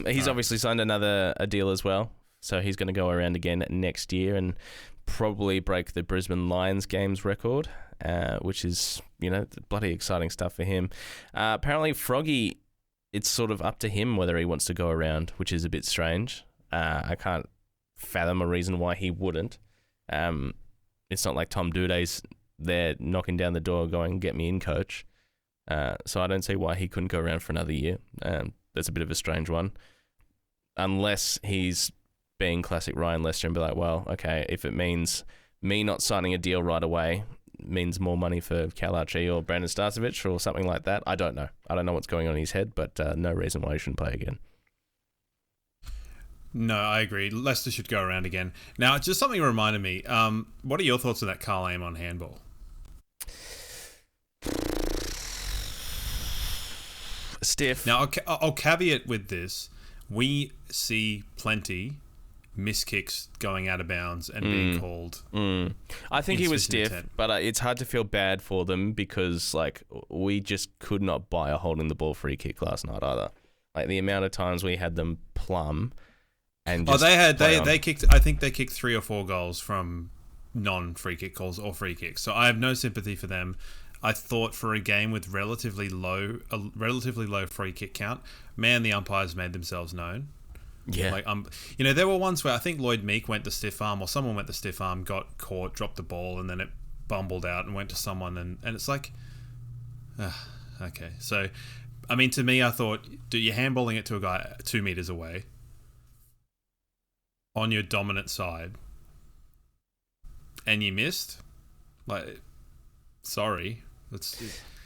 He's obviously signed a deal as well. So he's going to go around again next year and probably break the Brisbane Lions games record, which is, bloody exciting stuff for him. Apparently, Froggy, it's sort of up to him whether he wants to go around, which is a bit strange. I can't fathom a reason why he wouldn't. It's not like Tom Duday's there knocking down the door going, get me in, coach. So I don't see why he couldn't go around for another year. That's a bit of a strange one. Unless he's being classic Ryan Lester and be like, well, okay, if it means me not signing a deal right away means more money for Cal Archie or Brandon Starcevich or something like that, I don't know. I don't know what's going on in his head, but no reason why he shouldn't play again. No, I agree. Leicester should go around again. Now, just something reminded me. What are your thoughts on that Carl Aim on handball? Stiff. Now, I'll caveat with this. We see plenty miss kicks going out of bounds and being called. I think he was insufficient stiff, intent. but it's hard to feel bad for them because we just could not buy a holding the ball free kick last night either. Like the amount of times we had them plumb and just they kicked. I think they kicked 3 or 4 goals from non-free kick calls or free kicks. So I have no sympathy for them. I thought for a game with relatively low free kick count, man, the umpires made themselves known. Yeah. There were ones where I think Lloyd Meek went the stiff arm, or someone went the stiff arm, got caught, dropped the ball, and then it bumbled out and went to someone, and it's like, okay. So, I mean, to me, I thought, you're handballing it to a guy 2 meters away on your dominant side, and you missed. Sorry.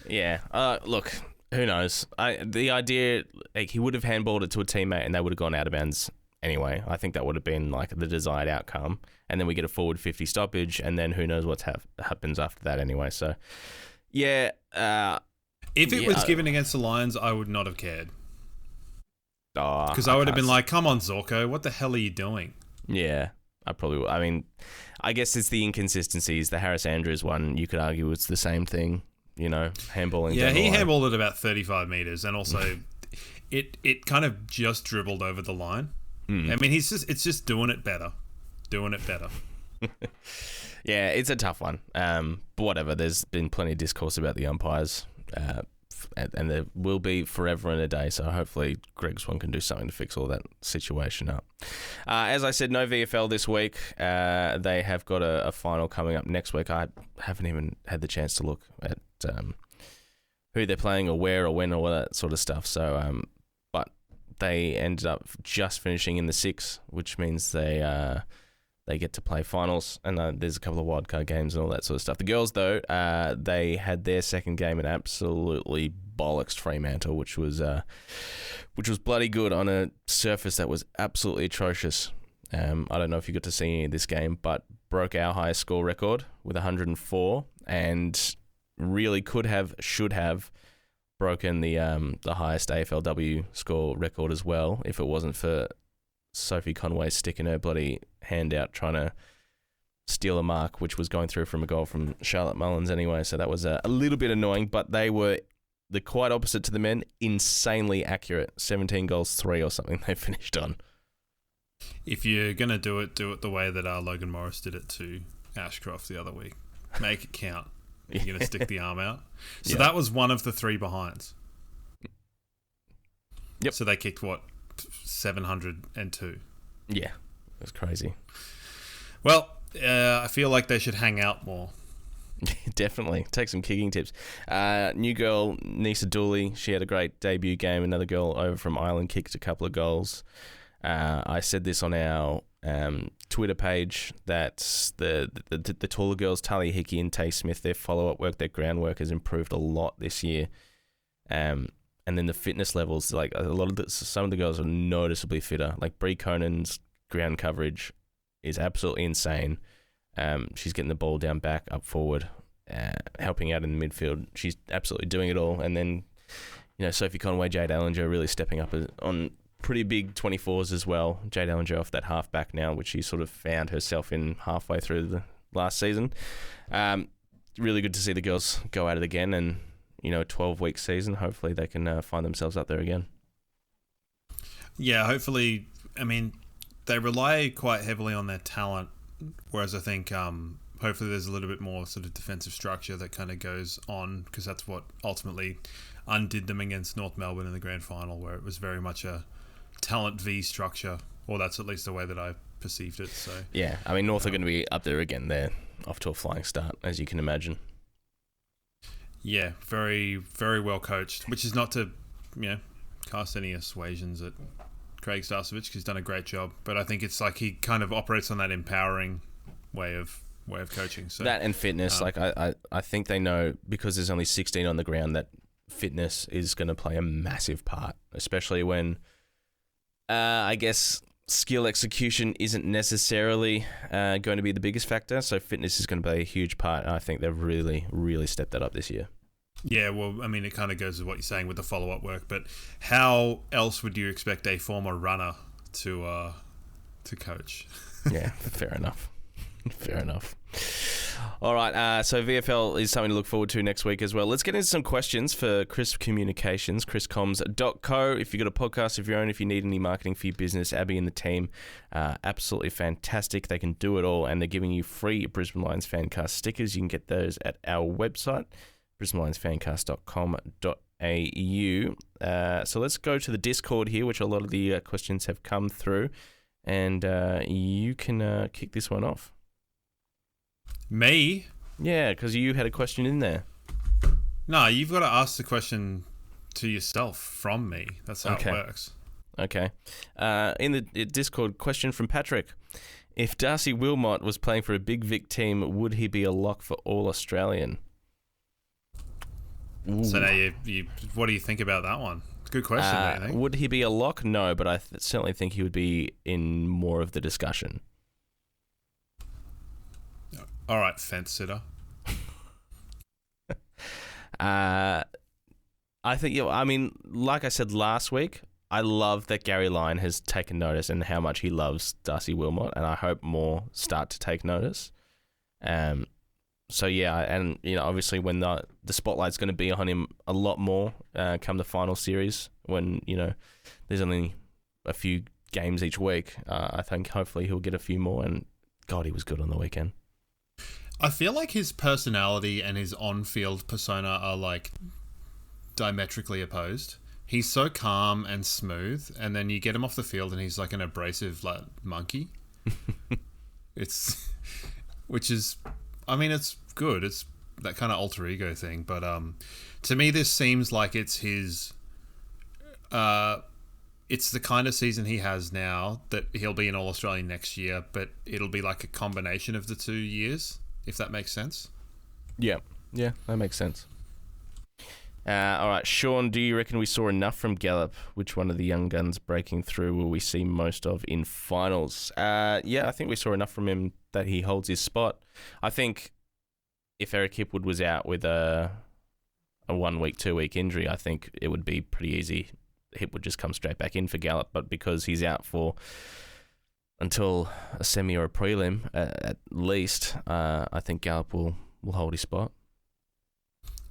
Yeah. Look, Who knows? The idea, like, he would have handballed it to a teammate and they would have gone out of bounds anyway. I think that would have been like the desired outcome. And then we get a forward 50 stoppage, and then who knows what happens after that anyway. So, yeah. If it was given against the Lions, I would not have cared. Because I would have been like, come on, Zorko, what the hell are you doing? Yeah, I probably would. I mean, I guess it's the inconsistencies. The Harris Andrews one, you could argue it's the same thing, handballing. Yeah, he handballed it about 35 metres, and also it kind of just dribbled over the line. I mean, it's just doing it better. Yeah, it's a tough one. But whatever, there's been plenty of discourse about the umpires. And there will be forever and a day, so hopefully Greg Swan can do something to fix all that situation up. As I said, no VFL this week. They have got a final coming up next week. I haven't even had the chance to look at who they're playing or where or when or all that sort of stuff. So, but they ended up just finishing in the 6, which means they get to play finals, and there's a couple of wildcard games and all that sort of stuff. The girls, though, they had their second game and absolutely bollocksed Fremantle, which was bloody good on a surface that was absolutely atrocious. I don't know if you got to see any of this game, but broke our highest score record with 104, and really should have broken the highest AFLW score record as well if it wasn't for Sophie Conway sticking her bloody hand out trying to steal a mark, which was going through from a goal from Charlotte Mullins anyway. So that was a little bit annoying, but they were the quite opposite to the men, insanely accurate. 17 goals, 3 or something they finished on. If you're going to do it the way that Logan Morris did it to Ashcroft the other week. Make it count. You're going to stick the arm out. So that was one of the 3 behinds. Yep. So they kicked, 702. Yeah, that's crazy. Well, I feel like they should hang out more. Definitely. Take some kicking tips. New girl, Nisa Dooley, she had a great debut game. Another girl over from Ireland kicked a couple of goals. I said this on our Twitter page that the taller girls, Talia Hickey and Tay Smith, their follow-up work, their groundwork has improved a lot this year. And then the fitness levels, like some of the girls are noticeably fitter. Like Brie Conan's ground coverage is absolutely insane. She's getting the ball down back, up forward, helping out in the midfield. She's absolutely doing it all. And then, Sophie Conway, Jade Ellinger really stepping up on pretty big 24s as well. Jade Ellinger off that half back now, which she sort of found herself in halfway through the last season. Really good to see the girls go at it again, and 12-week season. Hopefully they can find themselves up there again. Yeah, hopefully. I mean, they rely quite heavily on their talent, whereas I think hopefully there's a little bit more sort of defensive structure that kind of goes on, because that's what ultimately undid them against North Melbourne in the grand final, where it was very much a talent v structure, or that's at least the way that I perceived it. So yeah, I mean, North are going to be up there again. They're off to a flying start, as you can imagine. Yeah, very, very well coached, which is not to, cast any aspersions at Craig Starcevich, because he's done a great job. But I think it's like he kind of operates on that empowering way of coaching. So that and fitness, I think they know, because there's only 16 on the ground, that fitness is going to play a massive part, especially when, I guess, skill execution isn't necessarily going to be the biggest factor. So fitness is going to play a huge part, and I think they've really, really stepped that up this year. Yeah, well, I mean, it kind of goes with what you're saying with the follow-up work, but how else would you expect a former runner to coach? Yeah, fair enough. Fair enough. All right, so VFL is something to look forward to next week as well. Let's get into some questions for Chris Communications, chriscoms.co. If you've got a podcast of your own, if you need any marketing for your business, Abby and the team, absolutely fantastic. They can do it all, and they're giving you free Brisbane Lions Fancast stickers. You can get those at our website, brisbanelionsfancast.com.au. So let's go to the Discord here, which a lot of the questions have come through, and you can kick this one off. Me? Yeah, because you had a question in there. No, you've got to ask the question to yourself from me. That's how it works. Okay. In the Discord, question from Patrick. If Darcy Wilmot was playing for a Big Vic team, would he be a lock for All-Australian? So now you what do you think about that one? It's a good question, don't you think? Would he be a lock? No, but I certainly think he would be in more of the discussion. All right, fence sitter. I think, I mean, like I said last week, I love that Gary Lyon has taken notice and how much he loves Darcy Wilmot, and I hope more start to take notice. So yeah, and obviously when the spotlight's going to be on him a lot more come the final series, when there's only a few games each week, I think hopefully he'll get a few more. And God, he was good on the weekend. I feel like his personality and his on-field persona are like diametrically opposed. He's so calm and smooth, and then you get him off the field and he's like an abrasive like monkey. It's good. It's that kind of alter ego thing. But to me, this seems like it's his. It's the kind of season he has now that he'll be an All-Australian next year, but it'll be like a combination of the 2 years, if that makes sense. Yeah, that makes sense. All right, Sean, do you reckon we saw enough from Gallup? Which one of the young guns breaking through will we see most of in finals? Yeah, I think we saw enough from him that he holds his spot. I think if Eric Hipwood was out with a 1 week, 2 week injury, I think it would be pretty easy. Hipwood just come straight back in for Gallup, but because he's out for until a semi or a prelim at least, I think Gallup will hold his spot.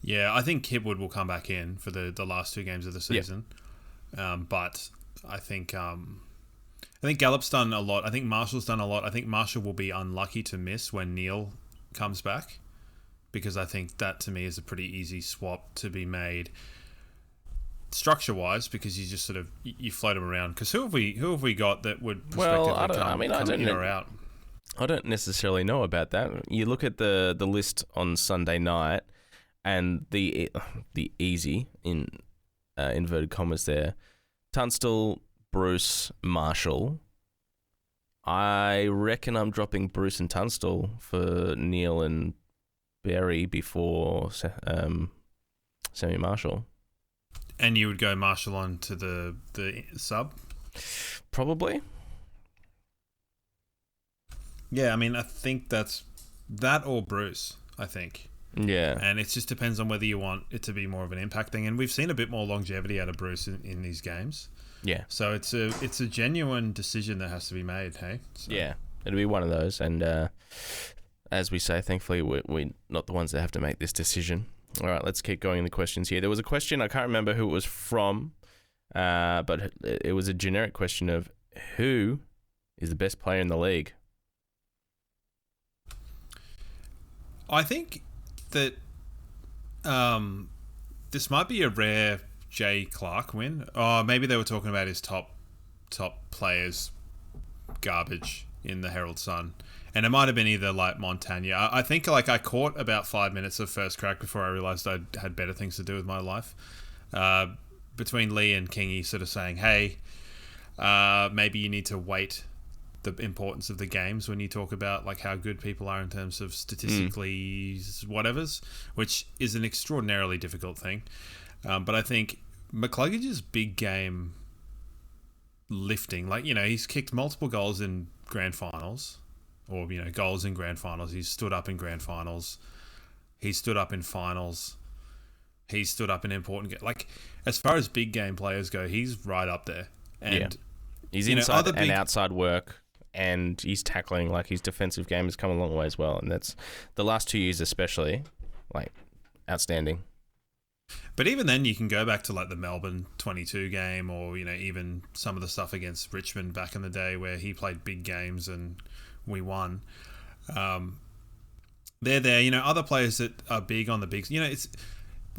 Yeah, I think Hipwood will come back in for the last 2 games of the season. Yeah. But I think Gallup's done a lot. I think Marshall's done a lot. I think Marshall will be unlucky to miss when Neil comes back, because I think that to me is a pretty easy swap to be made structure-wise, because you just sort of you float them around. Because who have we got that would prospectively come in or out? I don't necessarily know about that. You look at the list on Sunday night, and the easy in inverted commas there, Tunstall, Bruce, Marshall. I reckon I'm dropping Bruce and Tunstall for Neil and Berry before Sammy Marshall. And you would go Marshall on to the sub? Probably. Yeah, I mean, I think that's that or Bruce, I think. Yeah. And it just depends on whether you want it to be more of an impact thing. And we've seen a bit more longevity out of Bruce in these games. Yeah. So it's a genuine decision that has to be made, hey? So. Yeah, it'll be one of those. And as we say, thankfully, we're not the ones that have to make this decision. All right, let's keep going in the questions here. There was a question, I can't remember who it was from, but it was a generic question of who is the best player in the league? I think that this might be a rare Jay Clark win. Oh, maybe they were talking about his top players garbage in the Herald Sun. And it might have been either like Montagna. I think like I caught about 5 minutes of first crack before I realised I had better things to do with my life. Between Lee and Kingy sort of saying, hey, maybe you need to weight the importance of the games when you talk about like how good people are in terms of statistically whatevers, which is an extraordinarily difficult thing. But I think McCluggage's big game lifting, like, he's kicked multiple goals in grand finals. Or, goals in grand finals. He's stood up in grand finals. He's stood up in finals. He's stood up in important games. Like, as far as big game players go, he's right up there. And he's inside and outside work, and he's tackling. Like, his defensive game has come a long way as well. And that's the last 2 years especially, like, outstanding. But even then, you can go back to, like, the Melbourne 22 game or, even some of the stuff against Richmond back in the day where he played big games and we won. They're there. Other players that are big on the bigs. It's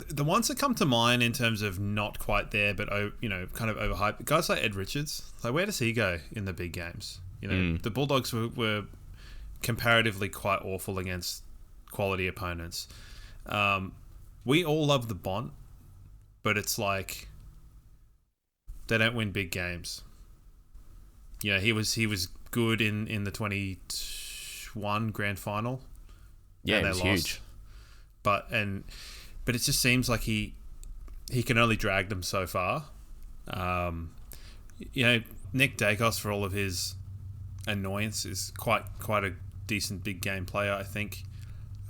the ones that come to mind in terms of not quite there, but kind of overhyped. Guys like Ed Richards. Like, where does he go in the big games? The Bulldogs were comparatively quite awful against quality opponents. We all love the Bont, but it's like they don't win big games. He was good in the 21 grand final. Yeah, they it was lost. huge. But but it just seems like he can only drag them so far. Nick Dacos, for all of his annoyance, is quite a decent big game player, I think.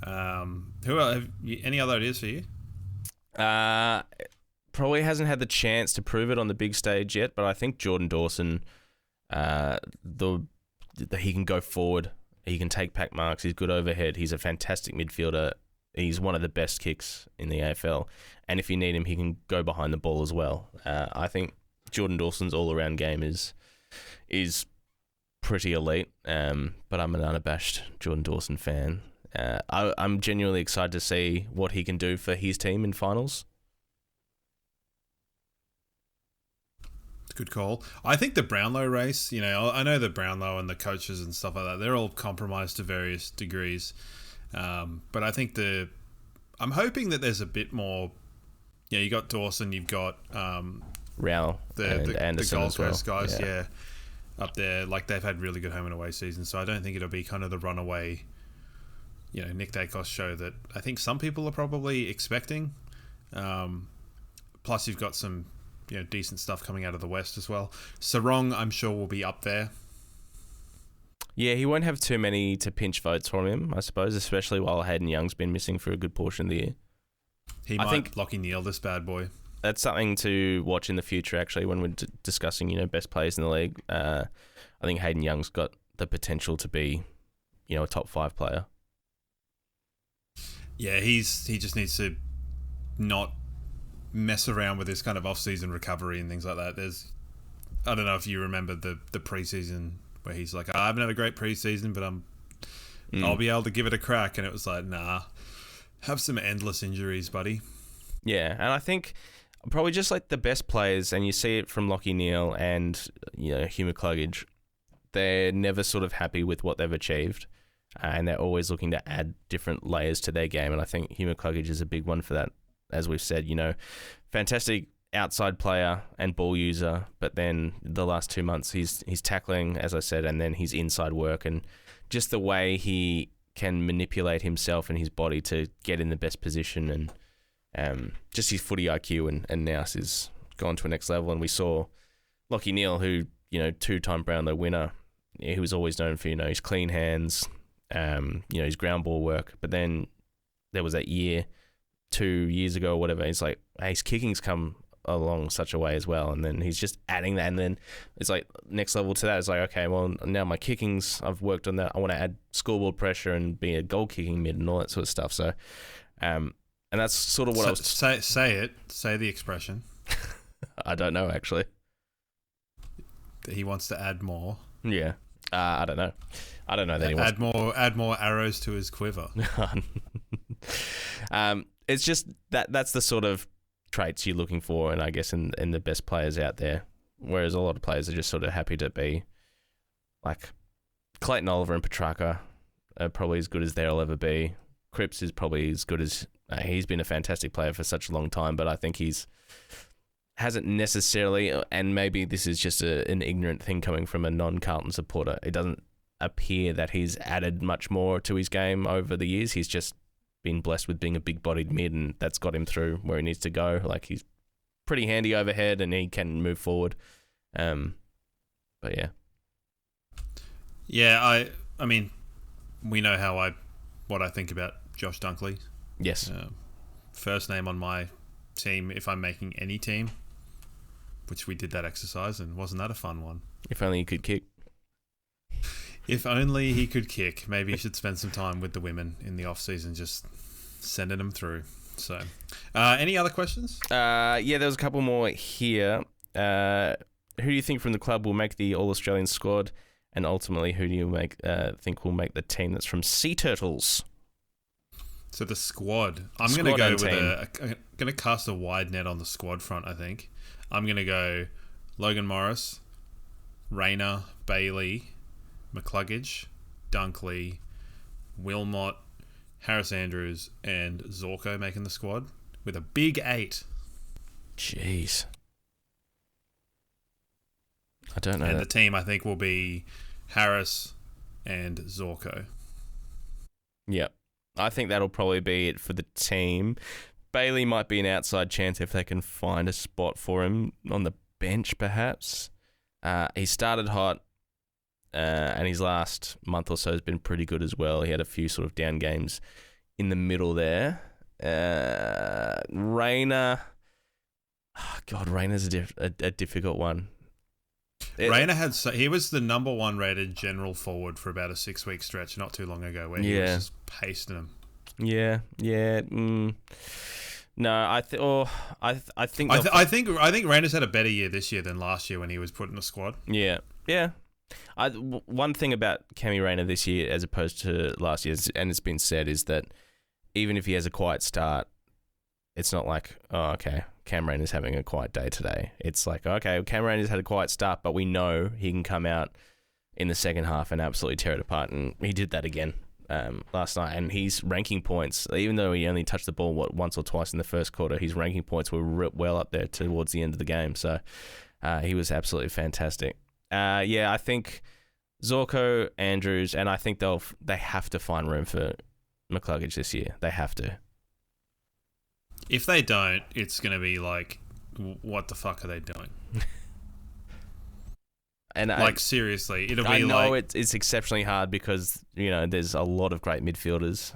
Any other ideas for you? Probably hasn't had the chance to prove it on the big stage yet, but I think Jordan Dawson, he can go forward. He can take pack marks. He's good overhead. He's a fantastic midfielder. He's one of the best kicks in the AFL. And if you need him, he can go behind the ball as well. I think Jordan Dawson's all-around game is pretty elite, but I'm an unabashed Jordan Dawson fan. I'm genuinely excited to see what he can do for his team in finals. Good call. I think the Brownlow race, I know the Brownlow and the coaches and stuff like that, they're all compromised to various degrees. But I think I'm hoping that there's a bit more. You got Dawson, you've got Rao and Anderson, the Gold Coast guys, yeah, up there. Like, they've had really good home and away seasons, so I don't think it'll be kind of the runaway, Nick Dacos show that I think some people are probably expecting. Plus, you've got some decent stuff coming out of the West as well. Sarong, I'm sure, will be up there. Yeah, he won't have too many to pinch votes from him, I suppose, especially while Hayden Young's been missing for a good portion of the year. I think Lachie Neale, this bad boy. That's something to watch in the future, actually, when we're discussing, best players in the league. I think Hayden Young's got the potential to be, a top 5 player. Yeah, he just needs to not mess around with this kind of off-season recovery and things like that. I don't know if you remember the pre-season where he's like, I haven't had a great pre-season, but I'll be able to give it a crack. And it was like, nah, have some endless injuries, buddy. Yeah, and I think probably just like the best players, and you see it from Lachie Neale and Hugh McCluggage, they're never sort of happy with what they've achieved, and they're always looking to add different layers to their game. And I think Hugh McCluggage is a big one for that. As we've said, fantastic outside player and ball user, but then the last 2 months he's tackling, as I said, and then his inside work and just the way he can manipulate himself and his body to get in the best position, and just his footy IQ and nous is gone to a next level. And we saw Lachie Neale, who 2-time Brownlow winner, he was always known for his clean hands, his ground ball work, but then there was that year, 2 years ago or whatever, he's like, hey, his kicking's come along such a way as well, and then he's just adding that, and then it's like next level to that. It's like, okay, well, now my kicking's, I've worked on that, I want to add scoreboard pressure and be a goal kicking mid and all that sort of stuff. So and that's sort of what I was say the expression. I don't know, actually. He wants to add more. Yeah. I don't know that he wants add more arrows to his quiver. It's just that's the sort of traits you're looking for, and I guess in the best players out there. Whereas a lot of players are just sort of happy to be like Clayton Oliver and Petrarca are probably as good as they'll ever be. Cripps is probably as good as he's been a fantastic player for such a long time, but I think hasn't necessarily, and maybe this is just an ignorant thing coming from a non-Carlton supporter, it doesn't appear that he's added much more to his game over the years. He's just been blessed with being a big-bodied mid, and that's got him through where he needs to go. Like, he's pretty handy overhead, and he can move forward. But yeah. Yeah, I mean, we know what I think about Josh Dunkley. Yes. First name on my team if I'm making any team, which we did that exercise, and wasn't that a fun one? If only he could kick. If only he could kick. Maybe he should spend some time with the women in the off-season, just sending them through. So, any other questions? Yeah, there was a couple more here. Who do you think from the club will make the All-Australian squad? And ultimately, who do you think will make the team that's from Sea Turtles? So the squad. I'm going to go with I'm going to cast a wide net on the squad front, I think. I'm going to go Logan Morris, Rayner, Bailey, McCluggage, Dunkley, Wilmot, Harris Andrews, and Zorko making the squad with a big 8. Jeez. I don't know. And the team, I think, will be Harris and Zorko. Yep. I think that'll probably be it for the team. Bailey might be an outside chance if they can find a spot for him on the bench, perhaps. He started hot, and his last month or so has been pretty good as well. He had a few sort of down games in the middle there. Rayner. Oh God, Rayner's a difficult one. Rayner he was the number 1 rated general forward for about a 6-week stretch not too long ago where he was just pasting them. Yeah. No, I think Rayner's had a better year this year than last year when he was put in the squad. Yeah. One thing about Cammy Rayner this year as opposed to last year, and it's been said, is that even if he has a quiet start, it's not like, oh, okay, Cam Rayner's having a quiet day today. It's like, okay, Cam Rayner's had a quiet start, but we know he can come out in the second half and absolutely tear it apart, and he did that again last night. And his ranking points, even though he only touched the ball once or twice in the first quarter, his ranking points were well up there towards the end of the game. So he was absolutely fantastic. I think Zorko, Andrews, and I think they have to find room for McCluggage this year. They have to. If they don't, it's going to be like, what the fuck are they doing? And seriously, it'll be I know like... it's exceptionally hard because, there's a lot of great midfielders,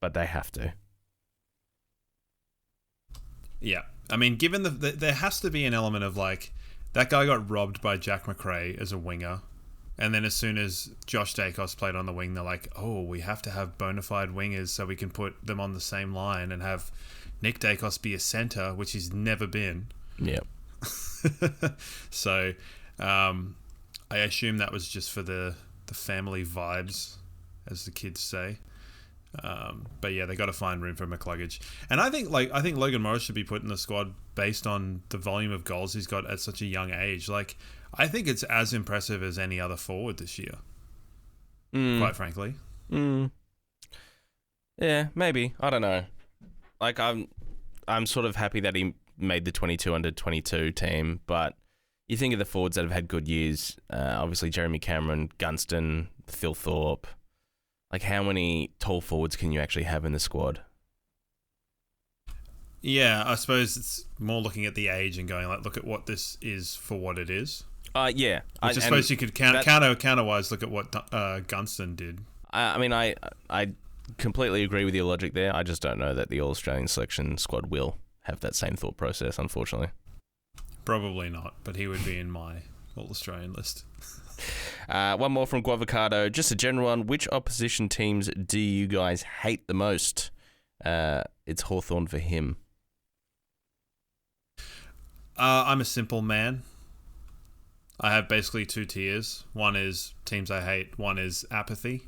but they have to. Yeah. I mean, given there has to be an element of like, that guy got robbed by Jack McRae as a winger. And then as soon as Josh Dacos played on the wing, they're like, oh, we have to have bona fide wingers so we can put them on the same line and have Nick Dacos be a centre, which he's never been. Yeah. So I assume that was just for the family vibes, as the kids say. But yeah, they got to find room for McCluggage. And I think Logan Morris should be put in the squad based on the volume of goals he's got at such a young age. Like, I think it's as impressive as any other forward this year. Quite frankly. Yeah, maybe. I don't know. Like, I'm sort of happy that he made the 22 under 22 team, but you think of the forwards that have had good years. Obviously, Jeremy Cameron, Gunston, Phil Thorpe. Like, how many tall forwards can you actually have in the squad? Yeah, I suppose it's more looking at the age and going like, look at what this is for what it is. Yeah. I suppose you could counter-wise look at what Gunston did. I completely agree with your logic there. I just don't know that the All-Australian selection squad will have that same thought process, unfortunately. Probably not, but he would be in my All-Australian list. One more from Guavocado. Just a general one. Which opposition teams do you guys hate the most? It's Hawthorn for him. I'm a simple man. I have basically 2 tiers. One is teams I hate. One is apathy.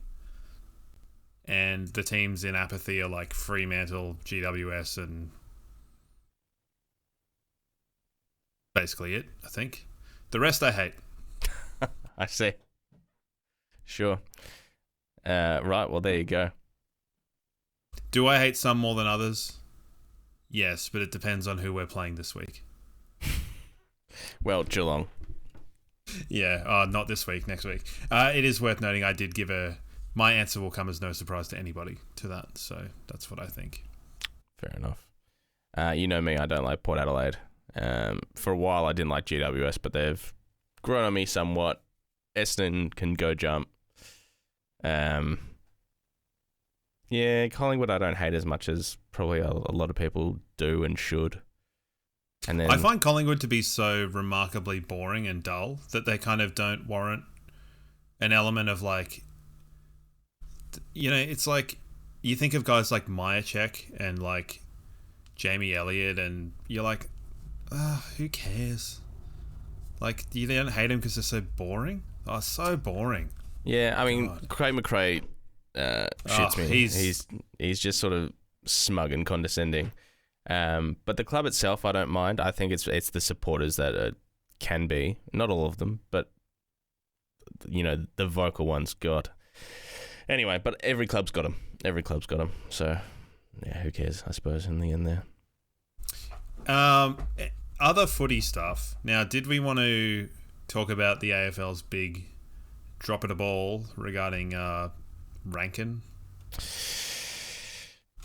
And the teams in apathy are like Fremantle, GWS, and basically it, I think. The rest I hate. I see. Sure. Right, well, there you go. Do I hate some more than others? Yes, but it depends on who we're playing this week. Well, Geelong. Yeah, not this week, next week. It is worth noting I did give my answer will come as no surprise to anybody to that, so that's what I think. Fair enough. You know me, I don't like Port Adelaide. For a while I didn't like GWS, but they've grown on me somewhat. Essendon can go jump. Yeah, Collingwood I don't hate as much as probably a lot of people do and should. And then I find Collingwood to be so remarkably boring and dull that they kind of don't warrant an element of like, it's like you think of guys like Myercheck and like Jamie Elliott and you're like, who cares? Like, you don't hate them because they're so boring? Oh, so boring. Yeah, I mean, God. Craig McRae shits me. He's just sort of smug and condescending. But the club itself, I don't mind. I think it's the supporters that can be. Not all of them, but, the vocal ones, God. Anyway, but every club's got them. So, yeah, who cares, I suppose, in the end there. Other footy stuff. Now, did we want to talk about the AFL's big drop of the ball regarding Rankin?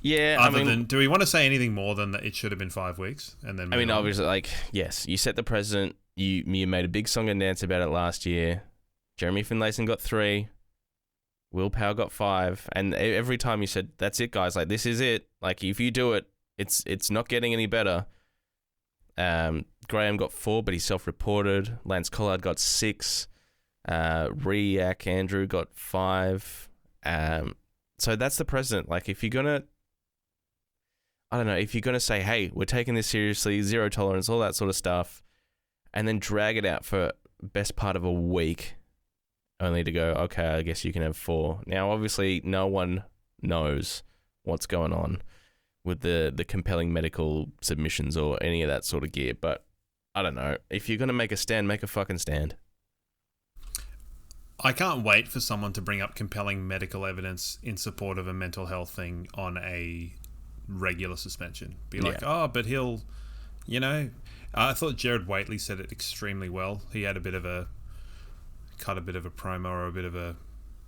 Yeah, do we want to say anything more than that it should have been 5 weeks? And then obviously, like, yes, you set the precedent. You made a big song and dance about it last year. Jeremy Finlayson got 3. Will Power got 5. And every time you said, that's it, guys. Like, this is it. Like, if you do it, it's not getting any better. Graham got 4, but he self-reported. Lance Collard got 6. Riak Andrew got 5. So that's the precedent. Like, if you're going to say, hey, we're taking this seriously, zero tolerance, all that sort of stuff, and then drag it out for best part of a week, only to go, okay, I guess you can have 4. Now, obviously, no one knows what's going on with the compelling medical submissions or any of that sort of gear, but I don't know. If you're going to make a stand, make a fucking stand. I can't wait for someone to bring up compelling medical evidence in support of a mental health thing on a regular suspension. Be like, but he'll, I thought Jared Waitley said it extremely well. He had a bit of a promo or a bit of a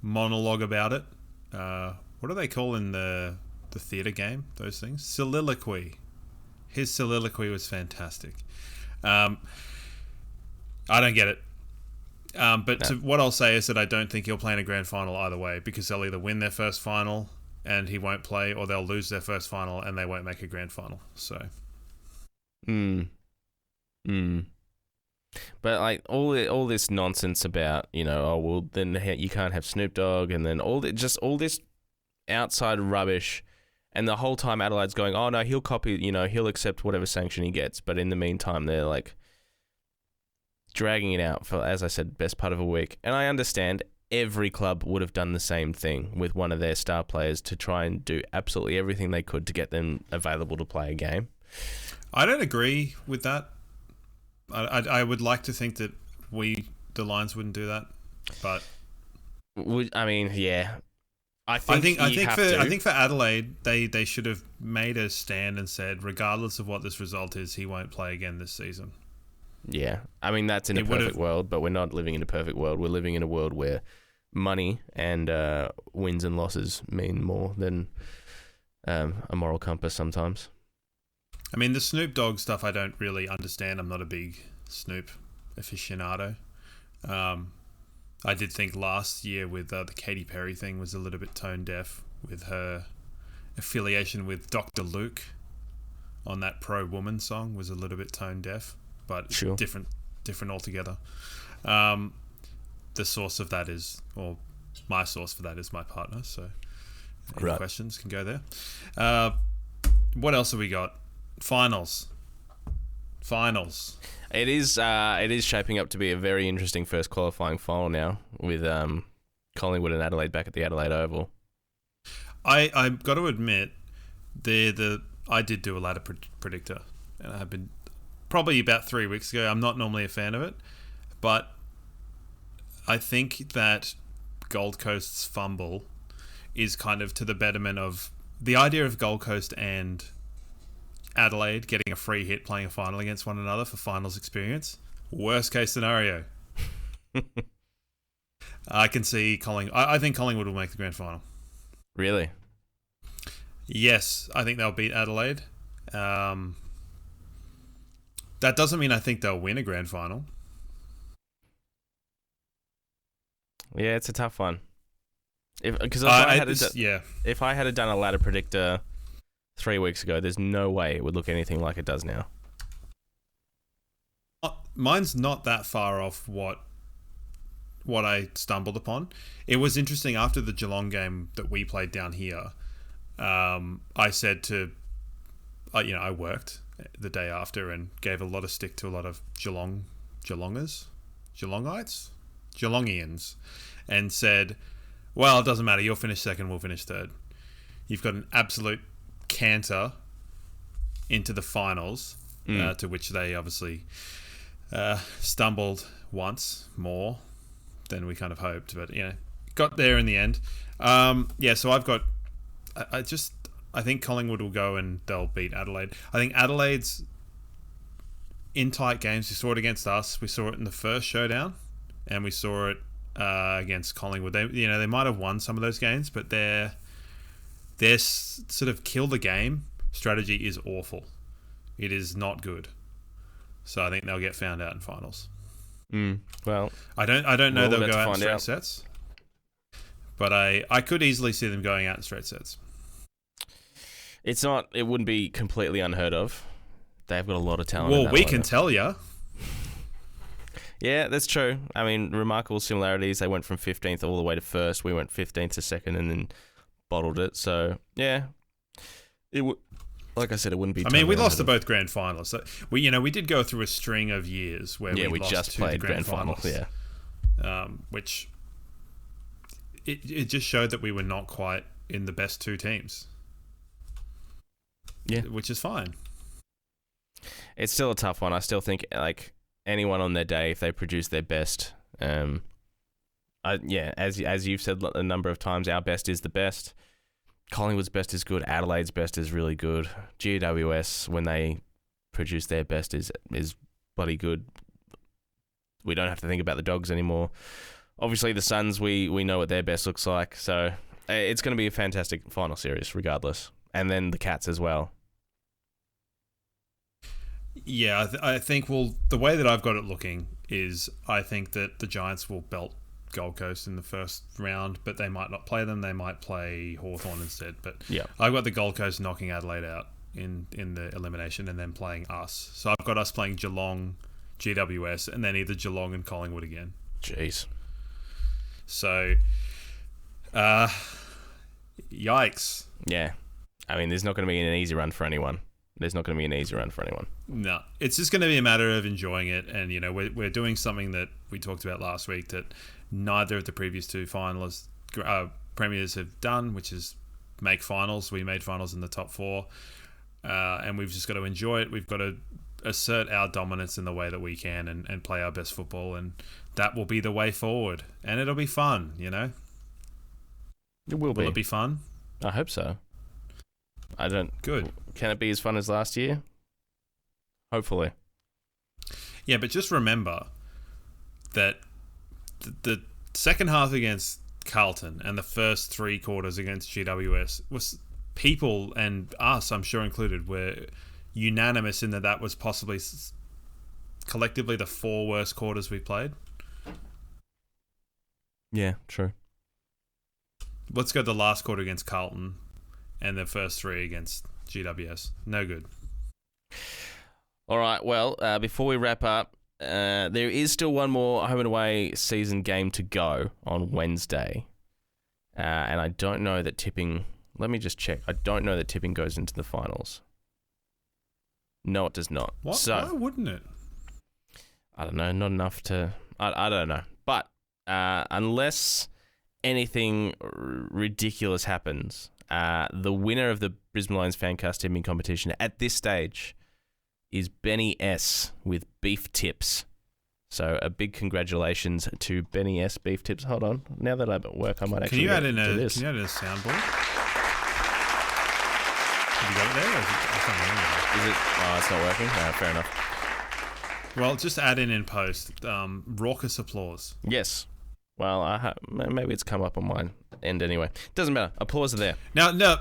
monologue about it. What do they call in the theatre game, those things? Soliloquy. His soliloquy was fantastic. I don't get it. What I'll say is that I don't think he'll play in a grand final either way, because they'll either win their first final and he won't play, or they'll lose their first final and they won't make a grand final. So, But like all this nonsense about, then you can't have Snoop Dogg, and then all this outside rubbish, and the whole time Adelaide's going, oh no, he'll copy, he'll accept whatever sanction he gets, but in the meantime they're like dragging it out for, as I said, best part of a week. And I understand every club would have done the same thing with one of their star players to try and do absolutely everything they could to get them available to play a game. I don't agree with that. I would like to think that the Lions wouldn't do that, but yeah. I think for Adelaide, they should have made a stand and said, regardless of what this result is, he won't play again this season. Yeah, that's in a perfect world, but we're not living in a perfect world. We're living in a world where money and wins and losses mean more than a moral compass sometimes. The Snoop Dogg stuff I don't really understand. I'm not a big Snoop aficionado. I did think last year with the Katy Perry thing was a little bit tone deaf with her affiliation with Dr. Luke on that pro-woman song was a little bit tone deaf, but sure. different altogether. The source of that is, or my source for that is my partner, so any questions can go there. What else have we got? Finals. It is shaping up to be a very interesting first qualifying final now with Collingwood and Adelaide back at the Adelaide Oval. I've got to admit, I did do a ladder predictor, and I have been probably about 3 weeks ago. I'm not normally a fan of it, but I think that Gold Coast's fumble is kind of to the betterment of the idea of Gold Coast and Adelaide getting a free hit playing a final against one another for finals experience. Worst case scenario. I can see I think Collingwood will make the grand final. Really? Yes, I think they'll beat Adelaide. That doesn't mean I think they'll win a grand final. Yeah, it's a tough one. If I had done a ladder predictor 3 weeks ago, there's no way it would look anything like it does now. Mine's not that far off what I stumbled upon. It was interesting after the Geelong game that we played down here. I said I worked the day after and gave a lot of stick to a lot of Geelongians, and said, well, it doesn't matter. You'll finish second, we'll finish third. You've got an absolute canter into the finals, to which they obviously stumbled once more than we kind of hoped, but got there in the end. So I've got I think Collingwood will go and they'll beat Adelaide. I think Adelaide's in tight games. We saw it against us, we saw it in the first showdown, and we saw it against Collingwood. They might have won some of those games, but their sort of kill the game strategy is awful. It is not good. So I think they'll get found out in finals. Well, I don't know they'll go out in straight out. sets, but I could easily see them going out in straight sets. It's not. It wouldn't be completely unheard of. They've got a lot of talent. Well, we can tell you. Yeah, that's true. I mean, remarkable similarities. They went from 15th all the way to first. We went 15th to second and then bottled it. So, yeah. Like I said, it wouldn't be... I mean, we lost to both grand finals. So we did go through a string of years where we lost just to played the grand finals. Yeah. Which... It just showed that we were not quite in the best two teams. Yeah. Which is fine. It's still a tough one. I still think, like, anyone on their day, if they produce their best, as you've said a number of times, our best is the best. Collingwood's best is good. Adelaide's best is really good. GWS, when they produce their best, is bloody good. We don't have to think about the Dogs anymore. Obviously, the Suns, we know what their best looks like. So it's going to be a fantastic final series, regardless. And then the Cats as well. Yeah, I think, the way that I've got it looking is I think that the Giants will belt Gold Coast in the first round, but they might not play them. They might play Hawthorn instead. But yeah, I've got the Gold Coast knocking Adelaide out in the elimination and then playing us. So I've got us playing Geelong, GWS, and then either Geelong and Collingwood again. Jeez. So, yikes. Yeah. I mean, there's not going to be an easy run for anyone. No, it's just going to be a matter of enjoying it. And, we're doing something that we talked about last week that neither of the previous two finalists, premiers have done, which is make finals. We made finals in the top four. And we've just got to enjoy it. We've got to assert our dominance in the way that we can and play our best football. And that will be the way forward. And it'll be fun, It will be. Will it be fun? I hope so. I don't... Good. Can it be as fun as last year? Hopefully. Yeah, but just remember that the second half against Carlton and the first three quarters against GWS was people, and us, I'm sure included, were unanimous in that was possibly collectively the four worst quarters we played. Yeah, true. Let's go the last quarter against Carlton and the first three against GWS. No good. All right, well, before we wrap up, there is still one more home and away season game to go on Wednesday. And I don't know that tipping... Let me just check. I don't know that tipping goes into the finals. No, it does not. What? So, why wouldn't it? I don't know. Not enough to... I don't know. But unless anything ridiculous happens, the winner of the Brisbane Lions Fancast tipping competition at this stage is Benny S with Beef Tips. So a big congratulations to Benny S Beef Tips. Hold on. Now that I'm at work, I might actually do this. Can you add in a soundboard? Have you got it there? Or I can't remember. Is it? Oh, it's not working? No, fair enough. Well, just add in post. Raucous applause. Yes. Well, maybe it's come up on my end anyway. Doesn't matter. Applause are there. Now,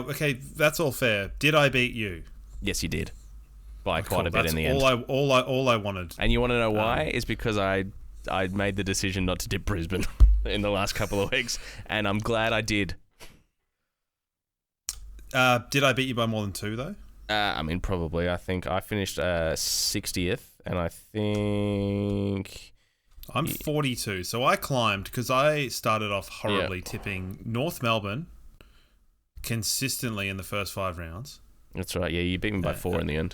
okay, that's all fair. Did I beat you? Yes, you did. By quite a bit in the end. end. All I wanted. And you want to know why? It's because I made the decision not to dip Brisbane in the last couple of weeks, and I'm glad I did. Did I beat you by more than 2 though? I mean, probably. I think I finished 60th, and I think I'm 42. So I climbed because I started off horribly tipping North Melbourne consistently in the first 5 rounds. That's right. Yeah, you beat me by 4 in the end.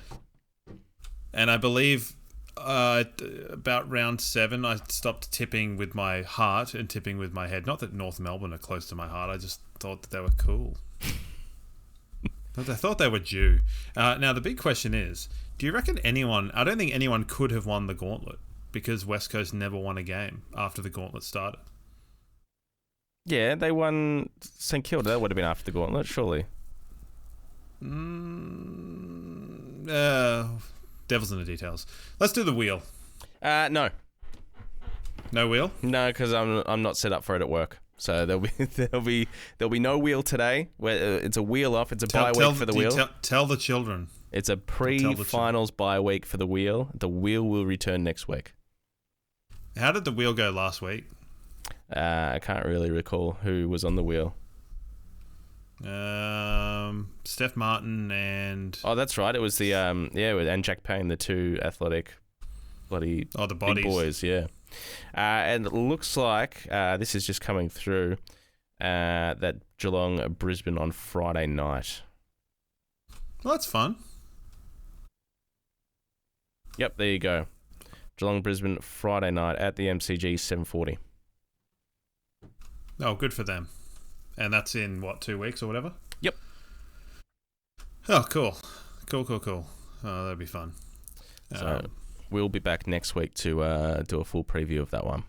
And I believe about round 7, I stopped tipping with my heart and tipping with my head. Not that North Melbourne are close to my heart. I just thought that they were cool. I thought they were due. Now, the big question is, do you reckon anyone... I don't think anyone could have won the gauntlet because West Coast never won a game after the gauntlet started. Yeah, they won St Kilda. That would have been after the gauntlet, surely. Devil's in the details. Let's do the wheel. No. No wheel? No, because I'm not set up for it at work. So there'll be no wheel today. It's a wheel off. It's a bye week for the wheel. Tell the children. It's a pre-finals bye week for the wheel. The wheel will return next week. How did the wheel go last week? I can't really recall who was on the wheel. Steph Martin and... Oh, that's right. It was the and Jack Payne, the two athletic bloody the bodies. Big boys, yeah. And it looks like this is just coming through that Geelong Brisbane on Friday night. Well, that's fun. Yep, there you go. Geelong Brisbane Friday night at the MCG 7:40. Oh, good for them. And that's in, 2 weeks or whatever? Yep. Oh, cool. Cool. Oh, that'd be fun. So we'll be back next week to do a full preview of that one.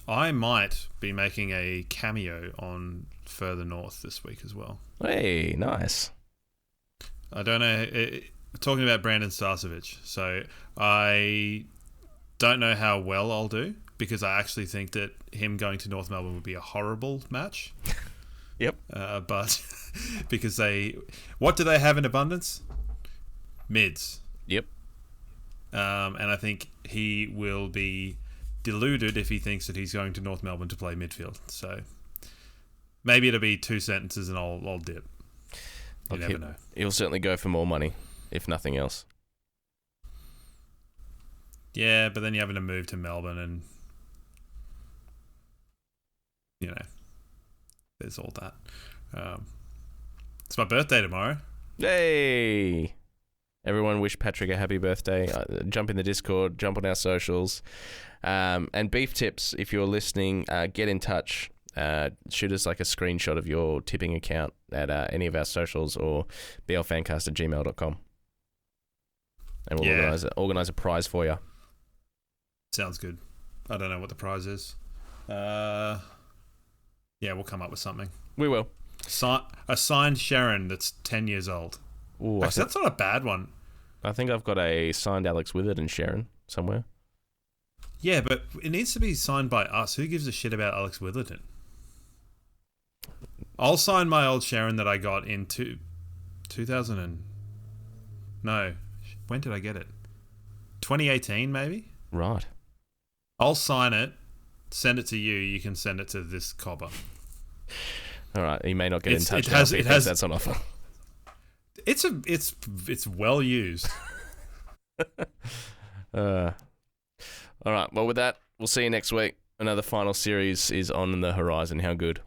I might be making a cameo on Further North this week as well. Hey, nice. I don't know. Talking about Brandon Starcevich. So I don't know how well I'll do, because I actually think that him going to North Melbourne would be a horrible match. Yep. But because what do they have in abundance? Mids. Yep. And I think he will be deluded if he thinks that he's going to North Melbourne to play midfield. So maybe it'll be 2 sentences and I'll dip. You never know. He'll certainly go for more money, if nothing else. Yeah, but then you're having to move to Melbourne and, there's all that. It's my birthday tomorrow. Hey! Everyone wish Patrick a happy birthday. Jump in the Discord, jump on our socials. And Beef Tips, if you're listening, get in touch. Shoot us like a screenshot of your tipping account at any of our socials or blfancast@gmail.com. And we'll organise a prize for you. Sounds good. I don't know what the prize is. We'll come up with something. We will. A signed Sharon that's 10 years old. Ooh, actually, that's not a bad one. I think I've got a signed Alex Withard and Sharon somewhere. Yeah, but it needs to be signed by us. Who gives a shit about Alex Witherden? I'll sign my old Sharon that I got in 2000 and... No. When did I get it? 2018, maybe? Right. I'll sign it, send it to you. You can send it to this cobber. All right. He may not get in touch. It has that's on offer. It's well used. All right. Well, with that, we'll see you next week. Another final series is on the horizon. How good?